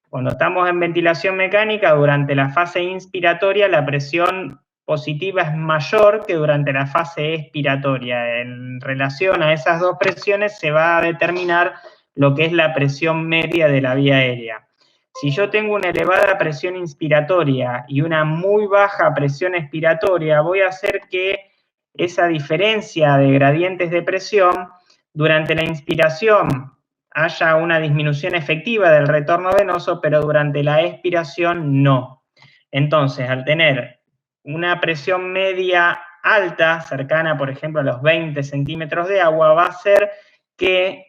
Cuando estamos en ventilación mecánica, durante la fase inspiratoria la presión positiva es mayor que durante la fase expiratoria. En relación a esas dos presiones se va a determinar lo que es la presión media de la vía aérea. Si yo tengo una elevada presión inspiratoria y una muy baja presión expiratoria, voy a hacer que esa diferencia de gradientes de presión durante la inspiración haya una disminución efectiva del retorno venoso, pero durante la expiración no. Entonces, al tener una presión media alta, cercana, por ejemplo, a los 20 centímetros de agua, va a hacer que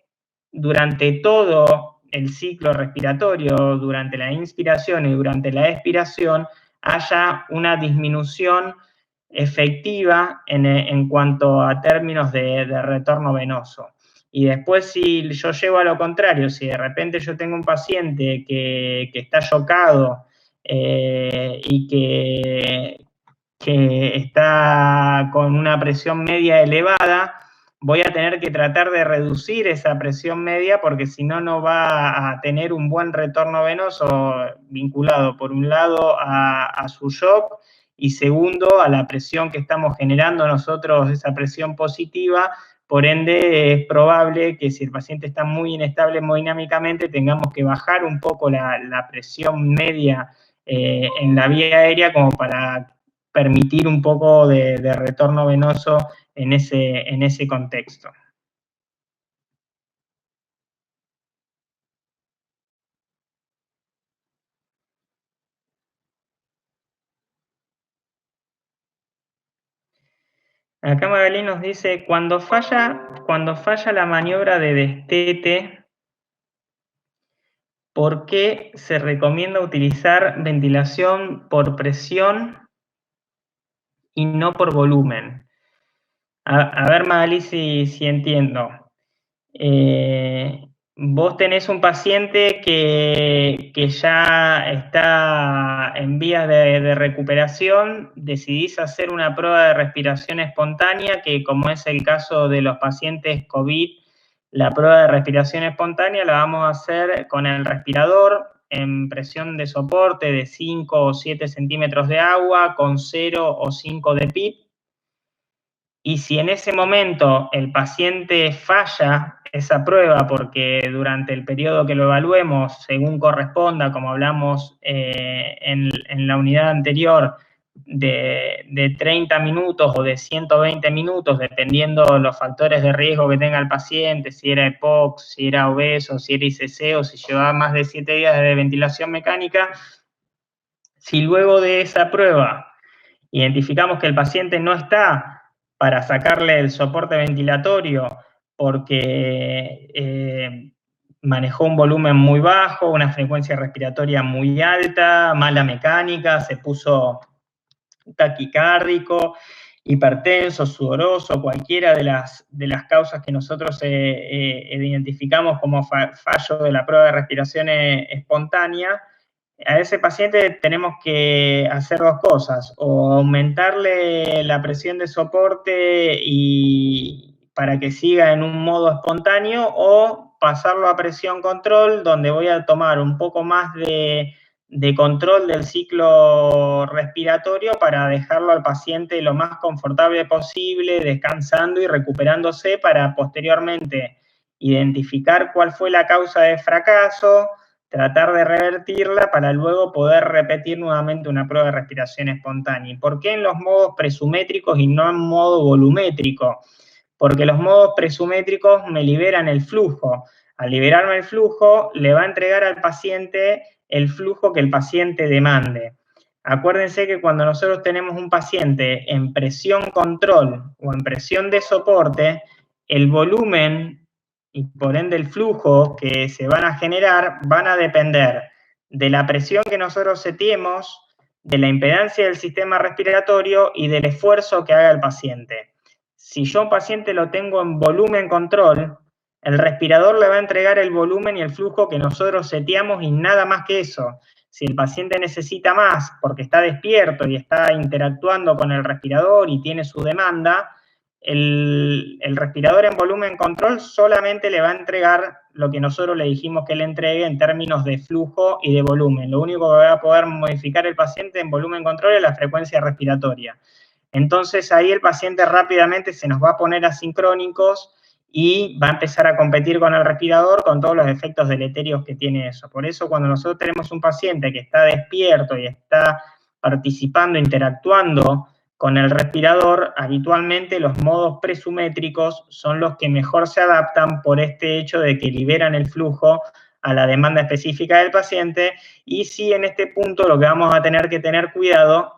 durante todo el ciclo respiratorio, durante la inspiración y durante la expiración, haya una disminución efectiva en cuanto a términos de retorno venoso. Y después, si yo llevo a lo contrario, si de repente yo tengo un paciente que está chocado y que está con una presión media elevada, voy a tener que tratar de reducir esa presión media, porque si no, no va a tener un buen retorno venoso vinculado, por un lado, a su shock, y segundo, a la presión que estamos generando nosotros, esa presión positiva. Por ende, es probable que si el paciente está muy inestable hemodinámicamente, tengamos que bajar un poco la presión media en la vía aérea, como para permitir un poco de retorno venoso en ese contexto. Acá Magalí nos dice, cuando falla la maniobra de destete, ¿por qué se recomienda utilizar ventilación por presión y no por volumen? A ver, Magalí, si entiendo. Vos tenés un paciente que ya está en vías de recuperación, decidís hacer una prueba de respiración espontánea, que como es el caso de los pacientes COVID, la prueba de respiración espontánea la vamos a hacer con el respirador en presión de soporte de 5 o 7 centímetros de agua, con 0 o 5 de PIP. Y si en ese momento el paciente falla esa prueba, porque durante el periodo que lo evaluemos, según corresponda, como hablamos en la unidad anterior, de 30 minutos o de 120 minutos, dependiendo los factores de riesgo que tenga el paciente, si era EPOC, si era obeso, si era ICC o si llevaba más de 7 días de ventilación mecánica, si luego de esa prueba identificamos que el paciente no está para sacarle el soporte ventilatorio porque manejó un volumen muy bajo, una frecuencia respiratoria muy alta, mala mecánica, se puso taquicárdico, hipertenso, sudoroso, cualquiera de las causas que nosotros identificamos como fallo de la prueba de respiración espontánea, a ese paciente tenemos que hacer dos cosas, o aumentarle la presión de soporte y para que siga en un modo espontáneo, o pasarlo a presión control, donde voy a tomar un poco más de control del ciclo respiratorio para dejarlo al paciente lo más confortable posible, descansando y recuperándose para posteriormente identificar cuál fue la causa de fracaso, tratar de revertirla para luego poder repetir nuevamente una prueba de respiración espontánea. ¿Y por qué en los modos presumétricos y no en modo volumétrico? Porque los modos presumétricos me liberan el flujo. Al liberarme el flujo, le va a entregar al paciente el flujo que el paciente demande. Acuérdense que cuando nosotros tenemos un paciente en presión control o en presión de soporte, el volumen y por ende el flujo que se van a generar van a depender de la presión que nosotros setiemos, de la impedancia del sistema respiratorio y del esfuerzo que haga el paciente. Si yo a un paciente lo tengo en volumen control, el respirador le va a entregar el volumen y el flujo que nosotros seteamos y nada más que eso. Si el paciente necesita más porque está despierto y está interactuando con el respirador y tiene su demanda, el respirador en volumen control solamente le va a entregar lo que nosotros le dijimos que le entregue en términos de flujo y de volumen. Lo único que va a poder modificar el paciente en volumen control es la frecuencia respiratoria. Entonces ahí el paciente rápidamente se nos va a poner asincrónicos y va a empezar a competir con el respirador con todos los efectos deleterios que tiene eso. Por eso cuando nosotros tenemos un paciente que está despierto y está participando, interactuando con el respirador, habitualmente los modos presumétricos son los que mejor se adaptan por este hecho de que liberan el flujo a la demanda específica del paciente, y sí, en este punto lo que vamos a tener que tener cuidado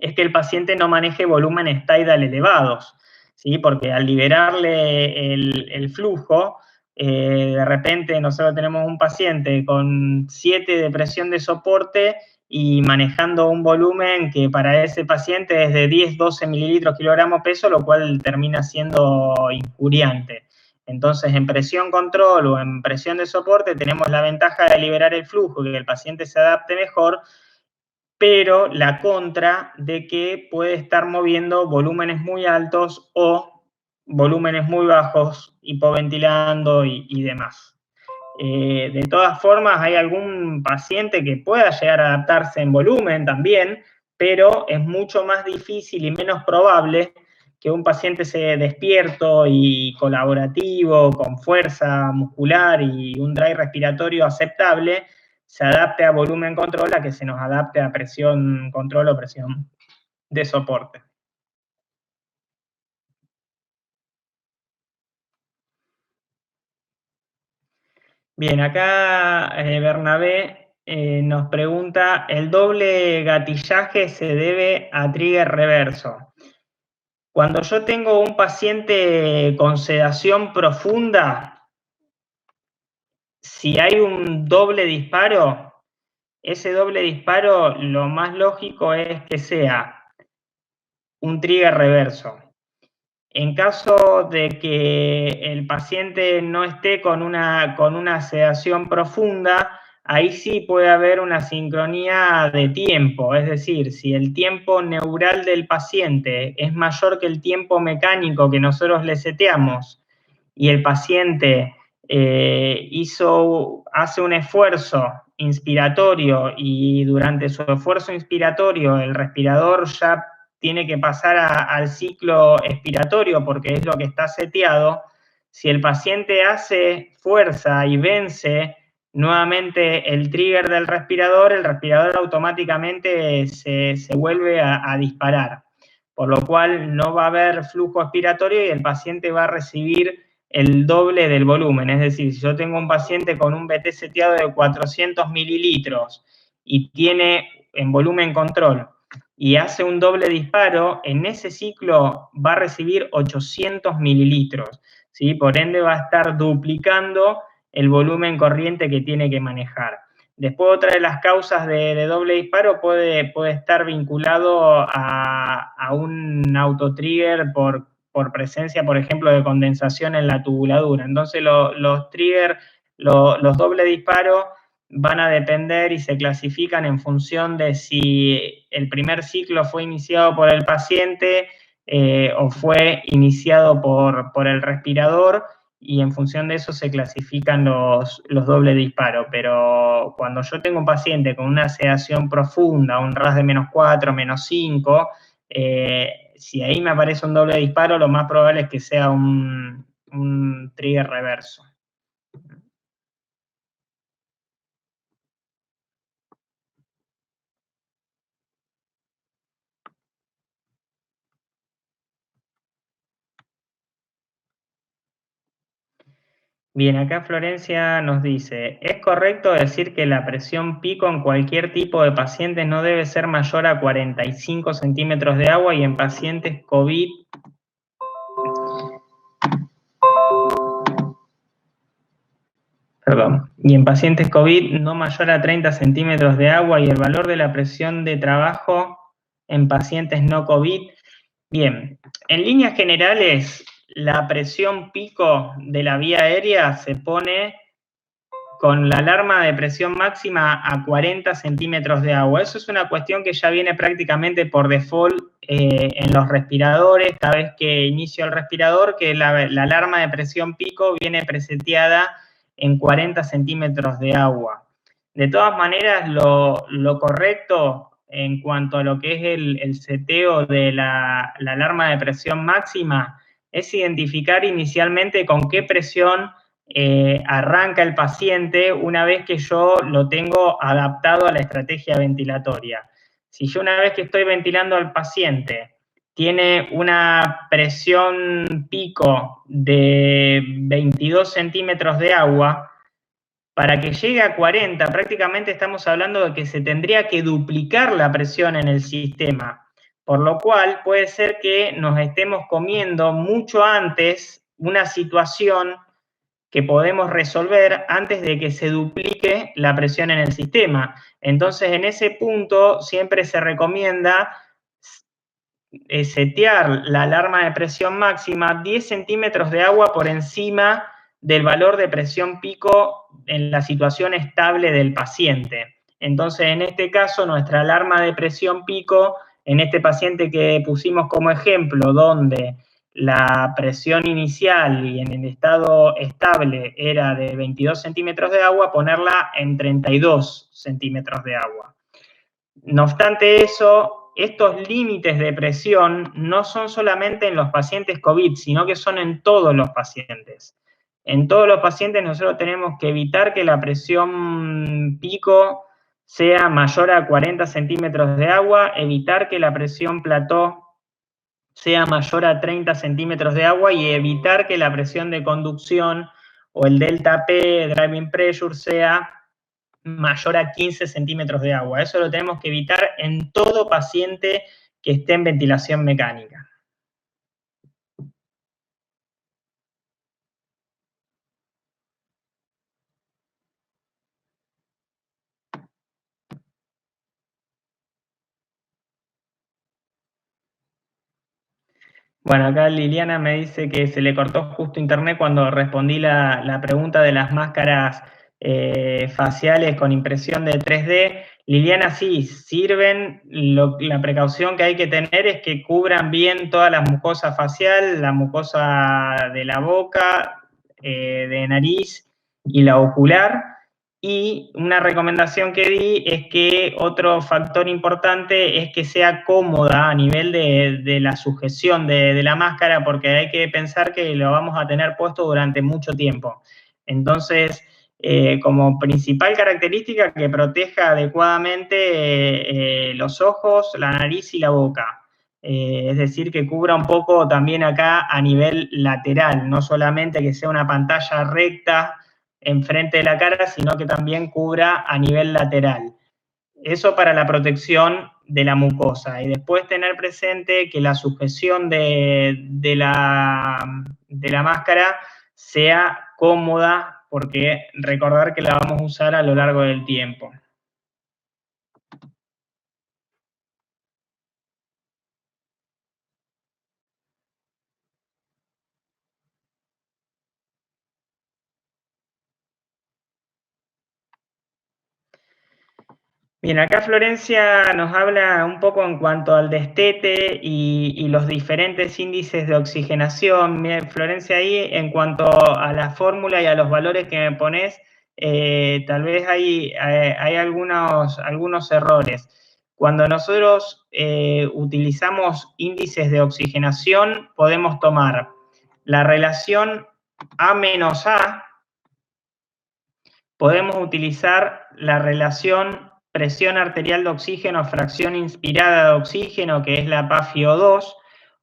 es que el paciente no maneje volúmenes tidal elevados, ¿sí? Porque al liberarle el flujo, de repente nosotros tenemos un paciente con 7 de presión de soporte y manejando un volumen que para ese paciente es de 10-12 mililitros kilogramo peso, lo cual termina siendo injuriante. Entonces, en presión control o en presión de soporte tenemos la ventaja de liberar el flujo y que el paciente se adapte mejor, pero la contra de que puede estar moviendo volúmenes muy altos o volúmenes muy bajos, hipoventilando y demás. De todas formas, hay algún paciente que pueda llegar a adaptarse en volumen también, pero es mucho más difícil y menos probable que un paciente se despierto y colaborativo, con fuerza muscular y un drive respiratorio aceptable, se adapte a volumen control a que se nos adapte a presión control o presión de soporte. Bien, acá Bernabé nos pregunta, ¿el doble gatillaje se debe a trigger reverso? Cuando yo tengo un paciente con sedación profunda, si hay un doble disparo, ese doble disparo lo más lógico es que sea un trigger reverso. En caso de que el paciente no esté con una sedación profunda, ahí sí puede haber una sincronía de tiempo, es decir, si el tiempo neural del paciente es mayor que el tiempo mecánico que nosotros le seteamos y el paciente hace un esfuerzo inspiratorio y durante su esfuerzo inspiratorio el respirador ya tiene que pasar al ciclo expiratorio porque es lo que está seteado, si el paciente hace fuerza y vence nuevamente el trigger del respirador, el respirador automáticamente se vuelve a disparar, por lo cual no va a haber flujo expiratorio y el paciente va a recibir el doble del volumen. Es decir, si yo tengo un paciente con un BT seteado de 400 mililitros y tiene en volumen control y hace un doble disparo, en ese ciclo va a recibir 800 mililitros, ¿sí? Por ende va a estar duplicando el volumen corriente que tiene que manejar. Después, otra de las causas de doble disparo puede estar vinculado a un autotrigger por presencia, por ejemplo, de condensación en la tubuladura. Entonces, los triggers, los doble disparos van a depender y se clasifican en función de si el primer ciclo fue iniciado por el paciente o fue iniciado por el respirador, y en función de eso se clasifican los dobles disparos. Pero cuando yo tengo un paciente con una sedación profunda, un RAS de -4, -5, si ahí me aparece un doble disparo, lo más probable es que sea un trigger reverso. Bien, acá Florencia nos dice, ¿es correcto decir que la presión pico en cualquier tipo de paciente no debe ser mayor a 45 centímetros de agua y en pacientes COVID y en pacientes COVID no mayor a 30 centímetros de agua, y el valor de la presión de trabajo en pacientes no COVID? Bien, en líneas generales, la presión pico de la vía aérea se pone con la alarma de presión máxima a 40 centímetros de agua. Eso es una cuestión que ya viene prácticamente por default en los respiradores. Cada vez que inicio el respirador, que la alarma de presión pico viene preseteada en 40 centímetros de agua. De todas maneras, lo correcto en cuanto a lo que es el seteo de la alarma de presión máxima es identificar inicialmente con qué presión arranca el paciente una vez que yo lo tengo adaptado a la estrategia ventilatoria. Si yo una vez que estoy ventilando al paciente tiene una presión pico de 22 centímetros de agua, para que llegue a 40, prácticamente estamos hablando de que se tendría que duplicar la presión en el sistema, por lo cual puede ser que nos estemos comiendo mucho antes una situación que podemos resolver antes de que se duplique la presión en el sistema. Entonces, en ese punto siempre se recomienda setear la alarma de presión máxima 10 centímetros de agua por encima del valor de presión pico en la situación estable del paciente. Entonces, en este caso, nuestra alarma de presión pico, en este paciente que pusimos como ejemplo, donde la presión inicial y en el estado estable era de 22 centímetros de agua, ponerla en 32 centímetros de agua. No obstante eso, estos límites de presión no son solamente en los pacientes COVID, sino que son en todos los pacientes. En todos los pacientes nosotros tenemos que evitar que la presión pico sea mayor a 40 centímetros de agua, evitar que la presión plató sea mayor a 30 centímetros de agua y evitar que la presión de conducción o el delta P, driving pressure, sea mayor a 15 centímetros de agua. Eso lo tenemos que evitar en todo paciente que esté en ventilación mecánica. Bueno, acá Liliana me dice que se le cortó justo internet cuando respondí la pregunta de las máscaras faciales con impresión de 3D. Liliana, sí, sirven. La precaución que hay que tener es que cubran bien toda la mucosa facial, la mucosa de la boca, de nariz y la ocular. Y una recomendación que di es que otro factor importante es que sea cómoda a nivel de la sujeción de la máscara, porque hay que pensar que lo vamos a tener puesto durante mucho tiempo. Entonces, como principal característica, que proteja adecuadamente los ojos, la nariz y la boca. Es decir, que cubra un poco también acá a nivel lateral, no solamente que sea una pantalla recta enfrente de la cara, sino que también cubra a nivel lateral. Eso para la protección de la mucosa. Y después tener presente que la sujeción de la máscara sea cómoda porque recordar que la vamos a usar a lo largo del tiempo. Bien, acá Florencia nos habla un poco en cuanto al destete y los diferentes índices de oxigenación. Bien, Florencia, ahí en cuanto a la fórmula y a los valores que me pones, tal vez hay algunos errores. Cuando nosotros utilizamos índices de oxigenación, podemos tomar la relación A menos A, podemos utilizar la relación presión arterial de oxígeno, fracción inspirada de oxígeno, que es la PaFiO2,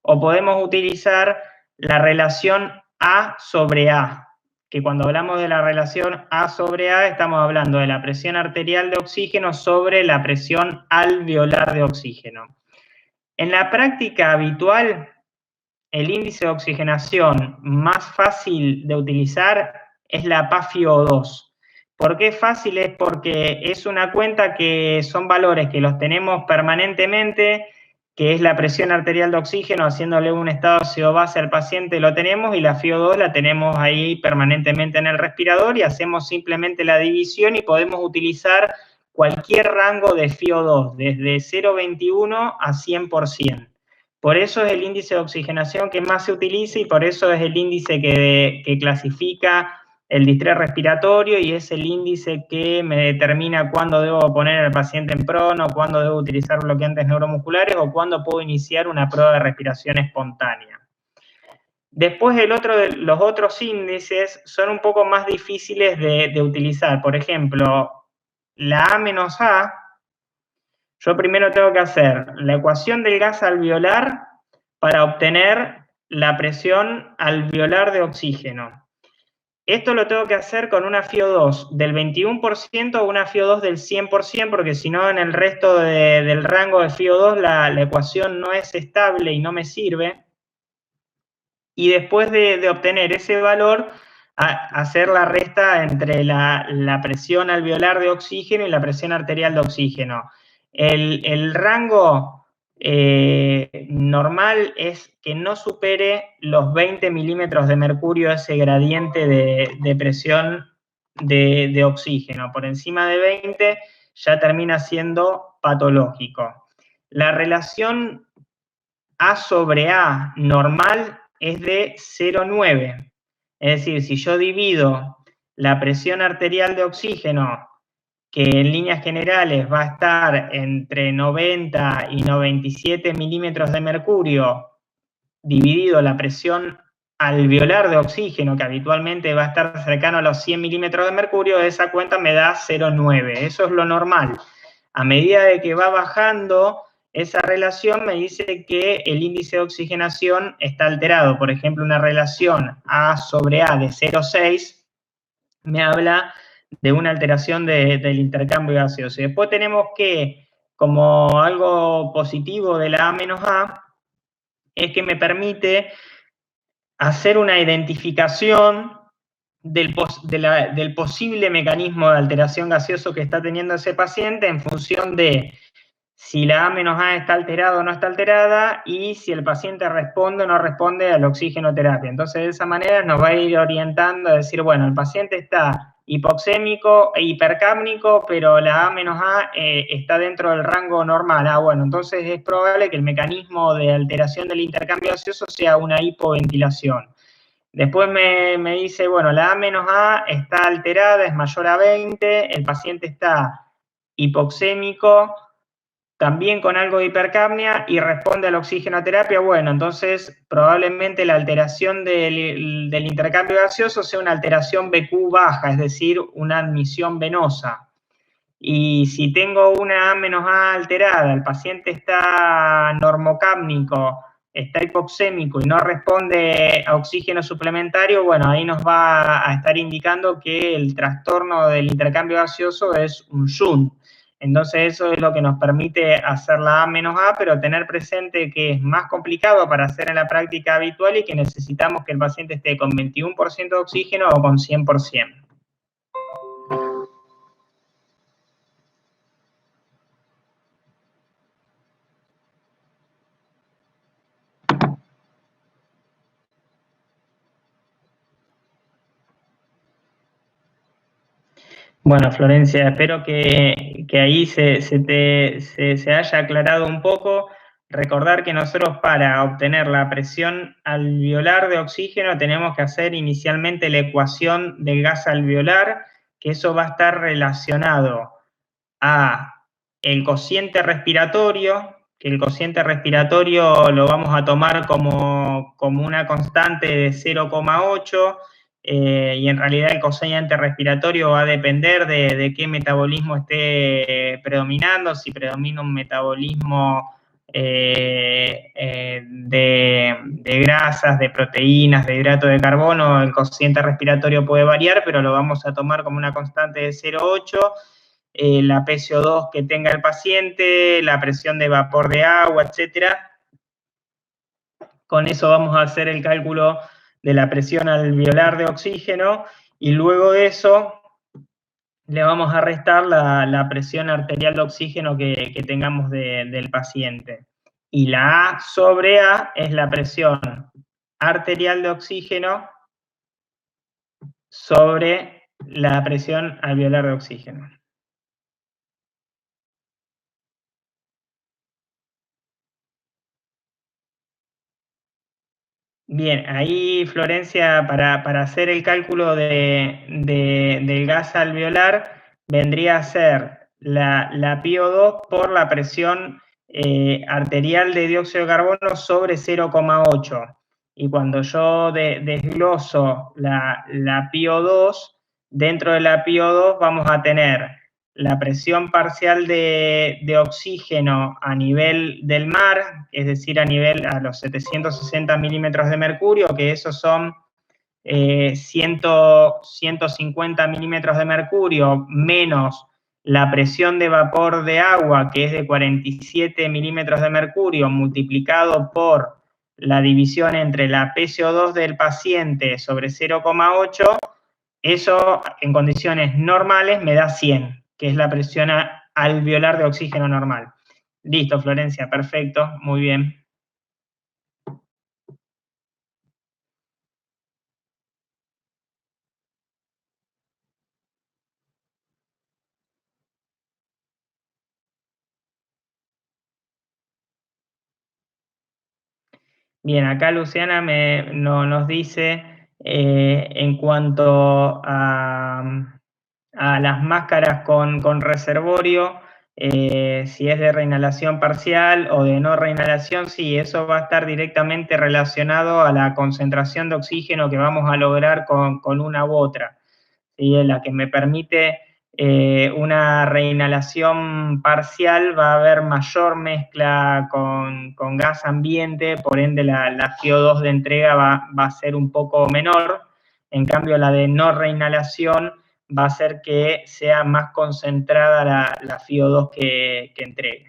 o podemos utilizar la relación A sobre A, que cuando hablamos de la relación A sobre A estamos hablando de la presión arterial de oxígeno sobre la presión alveolar de oxígeno. En la práctica habitual, el índice de oxigenación más fácil de utilizar es la PaFiO2. ¿Por qué es fácil? Es porque es una cuenta que son valores que los tenemos permanentemente, que es la presión arterial de oxígeno, haciéndole un estado CO-base al paciente, lo tenemos, y la FiO2 la tenemos ahí permanentemente en el respirador, y hacemos simplemente la división y podemos utilizar cualquier rango de FiO2, desde 0,21 a 100%. Por eso es el índice de oxigenación que más se utiliza y por eso es el índice que clasifica el distrés respiratorio y es el índice que me determina cuándo debo poner al paciente en prono, cuándo debo utilizar bloqueantes neuromusculares o cuándo puedo iniciar una prueba de respiración espontánea. Después los otros índices son un poco más difíciles de utilizar. Por ejemplo, la A menos A, yo primero tengo que hacer la ecuación del gas alveolar para obtener la presión alveolar de oxígeno. Esto lo tengo que hacer con una FiO2 del 21% o una FiO2 del 100%, porque si no en el resto del rango de FiO2 la ecuación no es estable y no me sirve. Y después de obtener ese valor, hacer la resta entre la presión alveolar de oxígeno y la presión arterial de oxígeno. El rango normal es que no supere los 20 milímetros de mercurio ese gradiente de presión de oxígeno. Por encima de 20 ya termina siendo patológico. La relación A sobre A normal es de 0,9. Es decir, si yo divido la presión arterial de oxígeno, que en líneas generales va a estar entre 90 y 97 milímetros de mercurio, dividido la presión alveolar de oxígeno, que habitualmente va a estar cercano a los 100 milímetros de mercurio, esa cuenta me da 0,9. Eso es lo normal. A medida de que va bajando esa relación, me dice que el índice de oxigenación está alterado. Por ejemplo, una relación A sobre A de 0,6 me habla de una alteración del intercambio gaseoso. Y después tenemos que, como algo positivo de la A menos A, es que me permite hacer una identificación del posible mecanismo de alteración gaseoso que está teniendo ese paciente en función de si la A menos A está alterada o no está alterada y si el paciente responde o no responde a la oxigenoterapia. Entonces, de esa manera nos va a ir orientando a decir, bueno, el paciente está hipoxémico e hipercápnico, pero la A menos A está dentro del rango normal. Ah, bueno, entonces es probable que el mecanismo de alteración del intercambio gaseoso sea una hipoventilación. Después me dice, bueno, la A menos A está alterada, es mayor a 20, el paciente está hipoxémico, también con algo de hipercapnia y responde a la oxigenoterapia. Bueno, entonces probablemente la alteración del intercambio gaseoso sea una alteración BQ baja, es decir, una admisión venosa. Y si tengo una A menos A alterada, el paciente está normocápnico, está hipoxémico y no responde a oxígeno suplementario, bueno, ahí nos va a estar indicando que el trastorno del intercambio gaseoso es un shunt. Entonces eso es lo que nos permite hacer la A menos A, pero tener presente que es más complicado para hacer en la práctica habitual y que necesitamos que el paciente esté con 21% de oxígeno o con 100%. Bueno, Florencia, espero que ahí se haya aclarado un poco. Recordar que nosotros para obtener la presión alveolar de oxígeno tenemos que hacer inicialmente la ecuación del gas alveolar, que eso va a estar relacionado a el cociente respiratorio, que el cociente respiratorio lo vamos a tomar como una constante de 0,8, y en realidad el cociente respiratorio va a depender de qué metabolismo esté predominando, si predomina un metabolismo de grasas, de proteínas, de hidrato de carbono, el cociente respiratorio puede variar, pero lo vamos a tomar como una constante de 0,8, la PCO2 que tenga el paciente, la presión de vapor de agua, etcétera. Con eso vamos a hacer el cálculo de la presión alveolar de oxígeno y luego de eso le vamos a restar la presión arterial de oxígeno que tengamos del paciente. Y la A sobre A es la presión arterial de oxígeno sobre la presión alveolar de oxígeno. Bien, ahí Florencia, para hacer el cálculo del gas alveolar, vendría a ser la PO2 por la presión arterial de dióxido de carbono sobre 0,8. Y cuando yo desgloso la PO2, dentro de la PO2 vamos a tener la presión parcial de oxígeno a nivel del mar, es decir, a los 760 milímetros de mercurio, que esos son 150 milímetros de mercurio, menos la presión de vapor de agua, que es de 47 milímetros de mercurio, multiplicado por la división entre la PCO2 del paciente sobre 0,8, eso en condiciones normales me da 100, que es la presión alveolar de oxígeno normal. Listo, Florencia, perfecto, muy bien. Bien, acá Luciana nos dice en cuanto a las máscaras con reservorio, si es de reinhalación parcial o de no reinhalación, sí, eso va a estar directamente relacionado a la concentración de oxígeno que vamos a lograr con una u otra. ¿Sí? La que me permite una reinhalación parcial va a haber mayor mezcla con gas ambiente, por ende la CO2 de entrega va a ser un poco menor. En cambio, la de no reinhalación va a hacer que sea más concentrada la CO2 que entregue.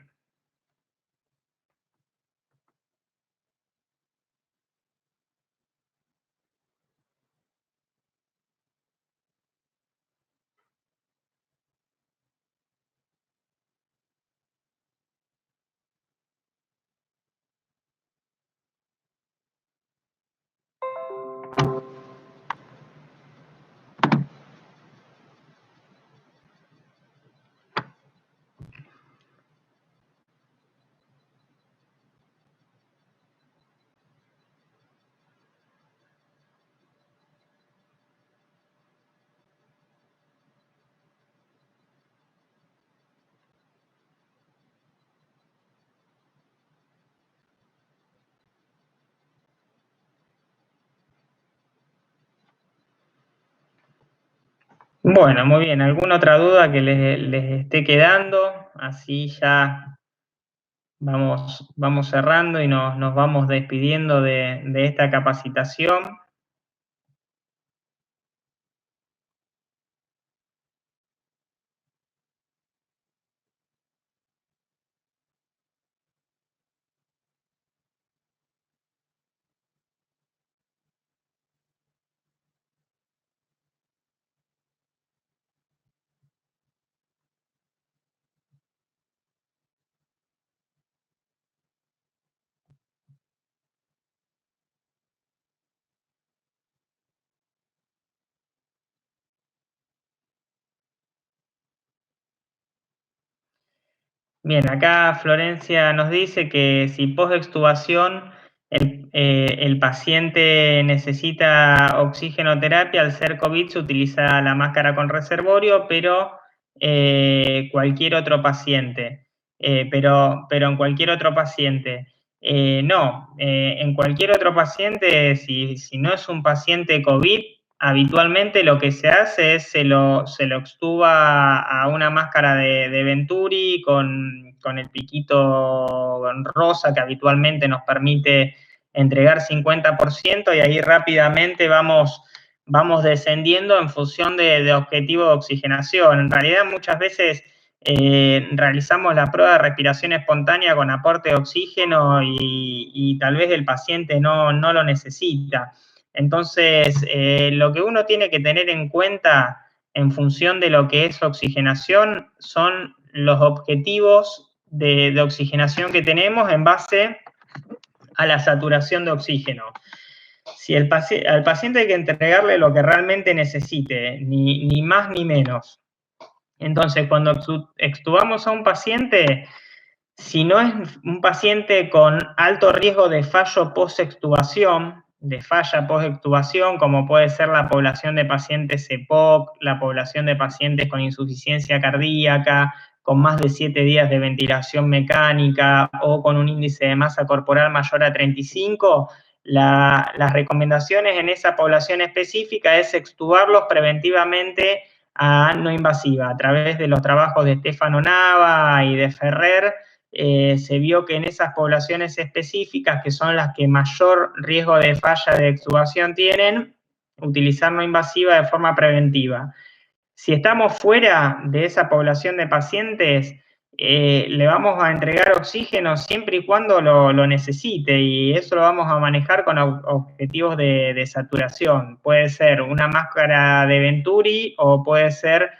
Bueno, muy bien. ¿Alguna otra duda que les esté quedando? Así ya vamos cerrando y nos vamos despidiendo de esta capacitación. Bien, acá Florencia nos dice que si post-extubación el paciente necesita oxigenoterapia, al ser COVID se utiliza la máscara con reservorio, pero cualquier otro paciente. Pero en cualquier otro paciente. No, en cualquier otro paciente, si no es un paciente COVID, habitualmente lo que se hace es se lo extuba a una máscara de Venturi con el piquito rosa que habitualmente nos permite entregar 50% y ahí rápidamente vamos descendiendo en función de objetivo de oxigenación. En realidad muchas veces realizamos la prueba de respiración espontánea con aporte de oxígeno y tal vez el paciente no lo necesita. Entonces, lo que uno tiene que tener en cuenta en función de lo que es oxigenación son los objetivos de oxigenación que tenemos en base a la saturación de oxígeno. Si al paciente hay que entregarle lo que realmente necesite, ni más ni menos. Entonces, cuando extubamos a un paciente, si no es un paciente con alto riesgo de fallo post-extubación, de falla post-extubación, como puede ser la población de pacientes EPOC, la población de pacientes con insuficiencia cardíaca, con más de 7 días de ventilación mecánica o con un índice de masa corporal mayor a 35, las recomendaciones en esa población específica es extubarlos preventivamente a no invasiva. A través de los trabajos de Stefano Nava y de Ferrer, se vio que en esas poblaciones específicas, que son las que mayor riesgo de falla de extubación tienen, utilizar no invasiva de forma preventiva. Si estamos fuera de esa población de pacientes, le vamos a entregar oxígeno siempre y cuando lo necesite, y eso lo vamos a manejar con objetivos de saturación. Puede ser una máscara de Venturi o puede ser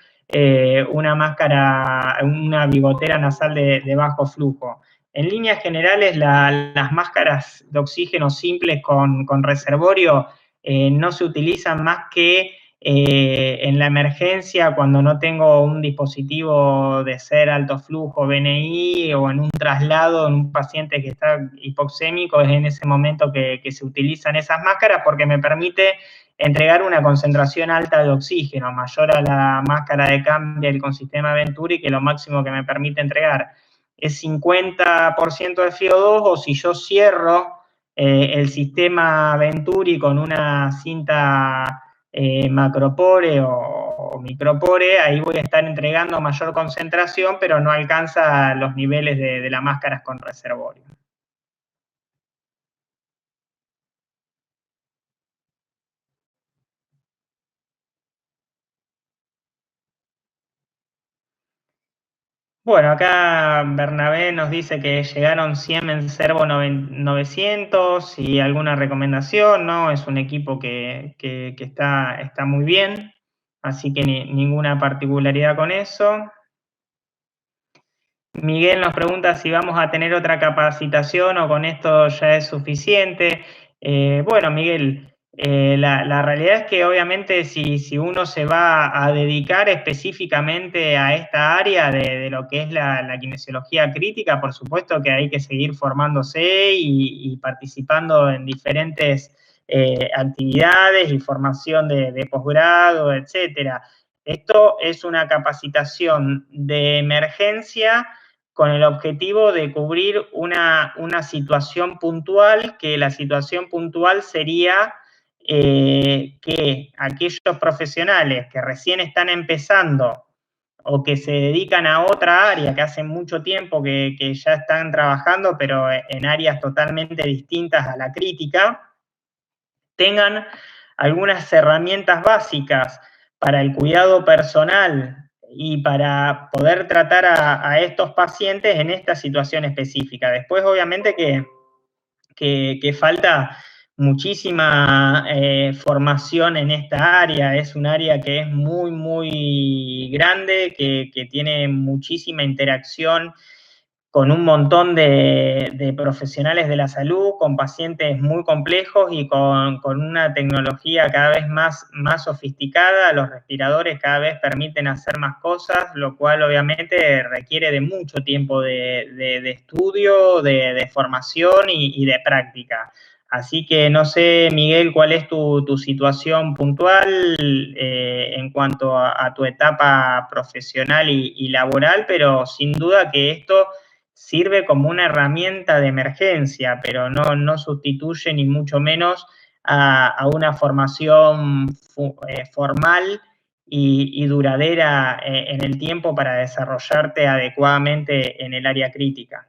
una máscara, una bigotera nasal de bajo flujo. En líneas generales, las máscaras de oxígeno simples con reservorio no se utilizan más que en la emergencia, cuando no tengo un dispositivo de ser alto flujo BNI o en un traslado en un paciente que está hipoxémico, es en ese momento que se utilizan esas máscaras porque me permite entregar una concentración alta de oxígeno, mayor a la máscara de cambio con sistema Venturi, que lo máximo que me permite entregar es 50% de FiO2, o si yo cierro el sistema Venturi con una cinta macropore o micropore, ahí voy a estar entregando mayor concentración, pero no alcanza los niveles de las máscaras con reservorio. Bueno, acá Bernabé nos dice que llegaron Siemens Servo 900 y alguna recomendación, ¿no? Es un equipo que está muy bien, así que ninguna particularidad con eso. Miguel nos pregunta si vamos a tener otra capacitación o con esto ya es suficiente. Bueno, Miguel, la realidad es que obviamente si uno se va a dedicar específicamente a esta área de lo que es la kinesiología crítica, por supuesto que hay que seguir formándose y participando en diferentes actividades y formación de posgrado, etcétera. Esto es una capacitación de emergencia con el objetivo de cubrir una situación puntual, que la situación puntual sería que aquellos profesionales que recién están empezando o que se dedican a otra área, que hace mucho tiempo que ya están trabajando, pero en áreas totalmente distintas a la crítica, tengan algunas herramientas básicas para el cuidado personal y para poder tratar a estos pacientes en esta situación específica. Después, obviamente, que falta muchísima formación en esta área. Es un área que es muy grande, que tiene muchísima interacción con un montón de profesionales de la salud, con pacientes muy complejos y con una tecnología cada vez más sofisticada. Los respiradores cada vez permiten hacer más cosas, lo cual obviamente requiere de mucho tiempo de estudio, de formación y de práctica. Así que no sé, Miguel, cuál es tu situación puntual en cuanto a tu etapa profesional y laboral, pero sin duda que esto sirve como una herramienta de emergencia, pero no sustituye ni mucho menos a una formación formal y duradera en el tiempo para desarrollarte adecuadamente en el área crítica.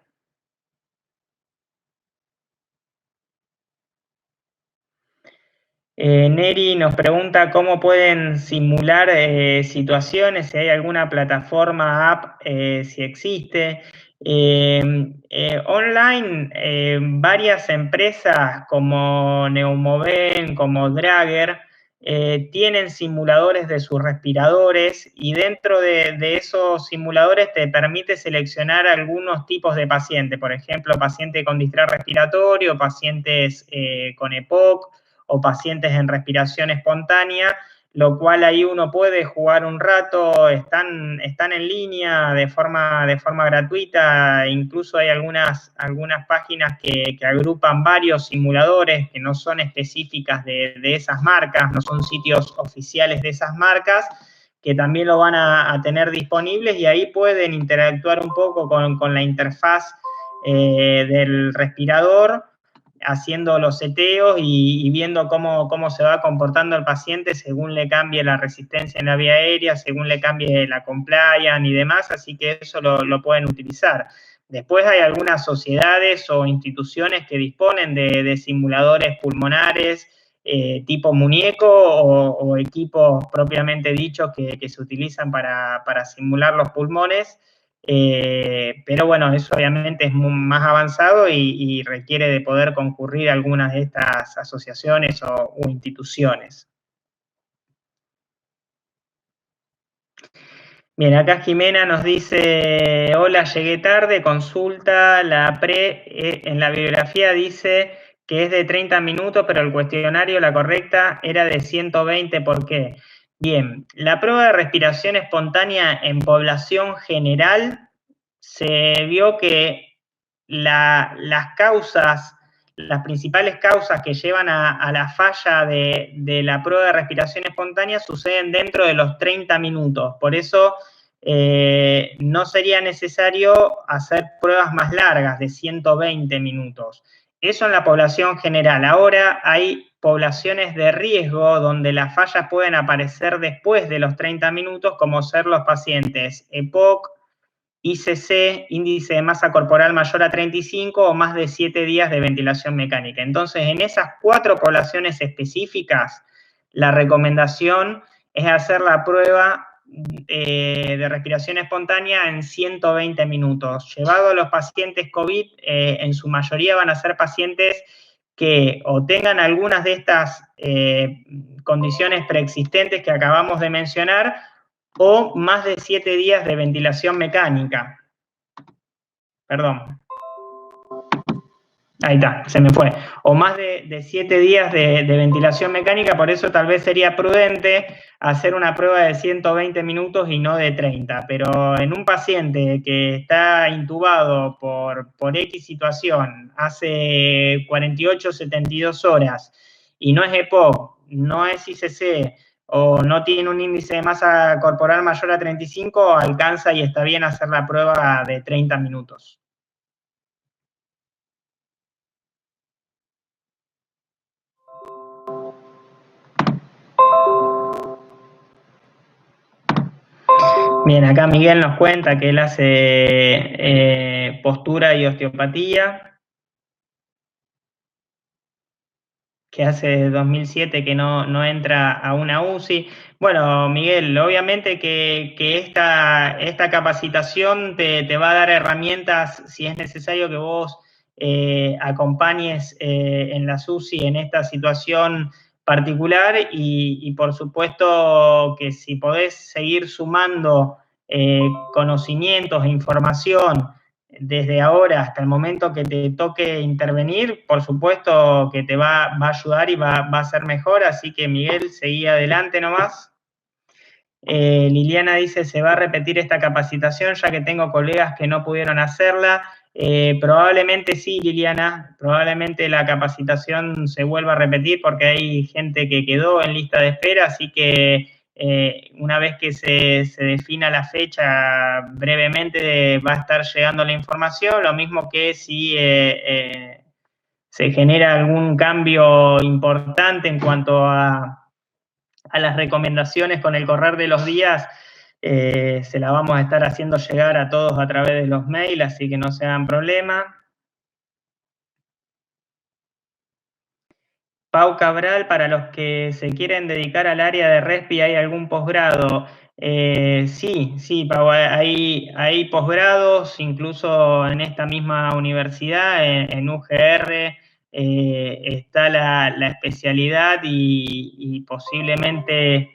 Neri nos pregunta cómo pueden simular situaciones, si hay alguna plataforma, app, si existe. Online, varias empresas como Neumoven, como Drager, tienen simuladores de sus respiradores y dentro de esos simuladores te permite seleccionar algunos tipos de pacientes, por ejemplo, pacientes con distrés respiratorio, pacientes con EPOC, o pacientes en respiración espontánea, lo cual ahí uno puede jugar un rato, están en línea de forma gratuita, incluso hay algunas páginas que agrupan varios simuladores que no son específicas de esas marcas, no son sitios oficiales de esas marcas, que también lo van a tener disponibles y ahí pueden interactuar un poco con la interfaz del respirador, haciendo los seteos y viendo cómo se va comportando el paciente según le cambie la resistencia en la vía aérea, según le cambie la compliance y demás, así que eso lo pueden utilizar. Después hay algunas sociedades o instituciones que disponen de simuladores pulmonares tipo muñeco o equipos propiamente dichos que se utilizan para simular los pulmones. Pero bueno, eso obviamente es más avanzado y requiere de poder concurrir a algunas de estas asociaciones o instituciones. Bien, acá Jimena nos dice, hola, llegué tarde, consulta, la en la bibliografía dice que es de 30 minutos, pero el cuestionario, la correcta, era de 120, ¿por qué? Bien, la prueba de respiración espontánea en población general se vio que las principales causas que llevan a la falla de la prueba de respiración espontánea suceden dentro de los 30 minutos. Por eso no sería necesario hacer pruebas más largas, de 120 minutos. Eso en la población general. Ahora hay poblaciones de riesgo donde las fallas pueden aparecer después de los 30 minutos, como ser los pacientes EPOC, ICC, índice de masa corporal mayor a 35 o más de 7 días de ventilación mecánica. Entonces, en esas 4 poblaciones específicas, la recomendación es hacer la prueba de respiración espontánea en 120 minutos. Llevado a los pacientes COVID, en su mayoría van a ser pacientes que o tengan algunas de estas condiciones preexistentes que acabamos de mencionar, o más de 7 días de ventilación mecánica. Perdón. Ahí está, se me fue. O más de 7 días de ventilación mecánica, por eso tal vez sería prudente hacer una prueba de 120 minutos y no de 30. Pero en un paciente que está intubado por X situación hace 48, 72 horas y no es EPOC, no es ICC, o no tiene un índice de masa corporal mayor a 35, alcanza y está bien hacer la prueba de 30 minutos. Bien, acá Miguel nos cuenta que él hace postura y osteopatía, que hace 2007 que no entra a una UCI. Bueno, Miguel, obviamente que esta capacitación te va a dar herramientas si es necesario que vos acompañes en la UCI en esta situación particular y por supuesto que si podés seguir sumando conocimientos e información desde ahora hasta el momento que te toque intervenir, por supuesto que te va a ayudar y va a ser mejor, así que Miguel, seguí adelante nomás. Liliana dice, se va a repetir esta capacitación ya que tengo colegas que no pudieron hacerla. Probablemente sí, Liliana, probablemente la capacitación se vuelva a repetir porque hay gente que quedó en lista de espera, así que una vez que se defina la fecha, brevemente va a estar llegando la información, lo mismo que si se genera algún cambio importante en cuanto a las recomendaciones con el correr de los días, se la vamos a estar haciendo llegar a todos a través de los mails, así que no se hagan problema. Pau Cabral, para los que se quieren dedicar al área de RESPI, ¿hay algún posgrado? Sí, Pau, hay posgrados, incluso en esta misma universidad, en UGR, está la especialidad y posiblemente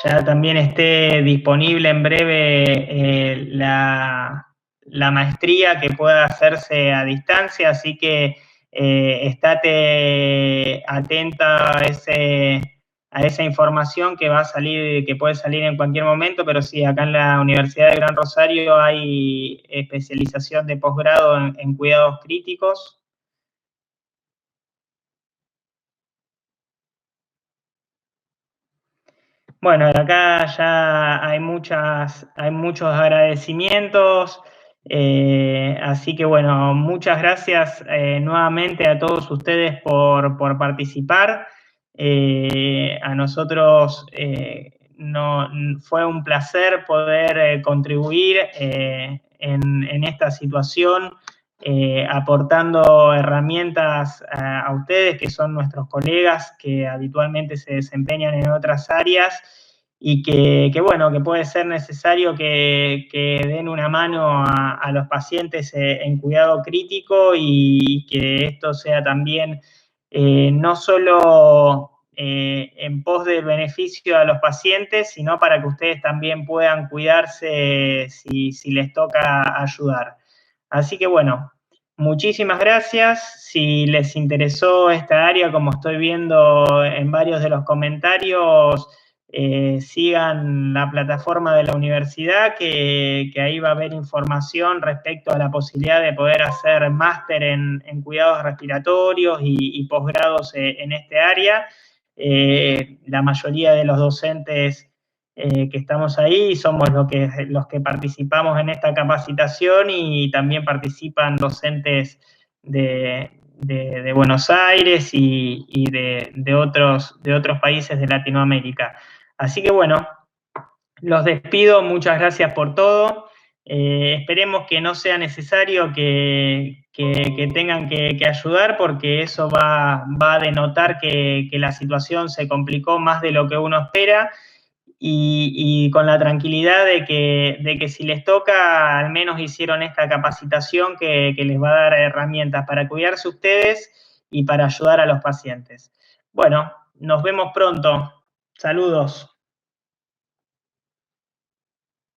ya también esté disponible en breve la maestría que pueda hacerse a distancia, así que estate atenta a esa información que va a salir, que puede salir en cualquier momento, pero sí, acá en la Universidad de Gran Rosario hay especialización de posgrado en cuidados críticos. Bueno, acá ya hay muchos agradecimientos, así que bueno, muchas gracias nuevamente a todos ustedes por participar. A nosotros fue un placer poder contribuir en esta situación, aportando herramientas a ustedes, que son nuestros colegas que habitualmente se desempeñan en otras áreas y que bueno, que puede ser necesario que den una mano a los pacientes en cuidado crítico y que esto sea también no solo en pos del beneficio a los pacientes, sino para que ustedes también puedan cuidarse si les toca ayudar. Así que bueno, muchísimas gracias. Si les interesó esta área, como estoy viendo en varios de los comentarios, sigan la plataforma de la universidad, que ahí va a haber información respecto a la posibilidad de poder hacer máster en cuidados respiratorios y posgrados en este área. La mayoría de los docentes que estamos ahí somos los que participamos en esta capacitación y también participan docentes de Buenos Aires y de otros países de Latinoamérica. Así que bueno, los despido, muchas gracias por todo. Esperemos que no sea necesario que tengan que ayudar, porque eso va a denotar que la situación se complicó más de lo que uno espera, y con la tranquilidad de que si les toca, al menos hicieron esta capacitación que les va a dar herramientas para cuidarse ustedes y para ayudar a los pacientes. Bueno, nos vemos pronto. Saludos.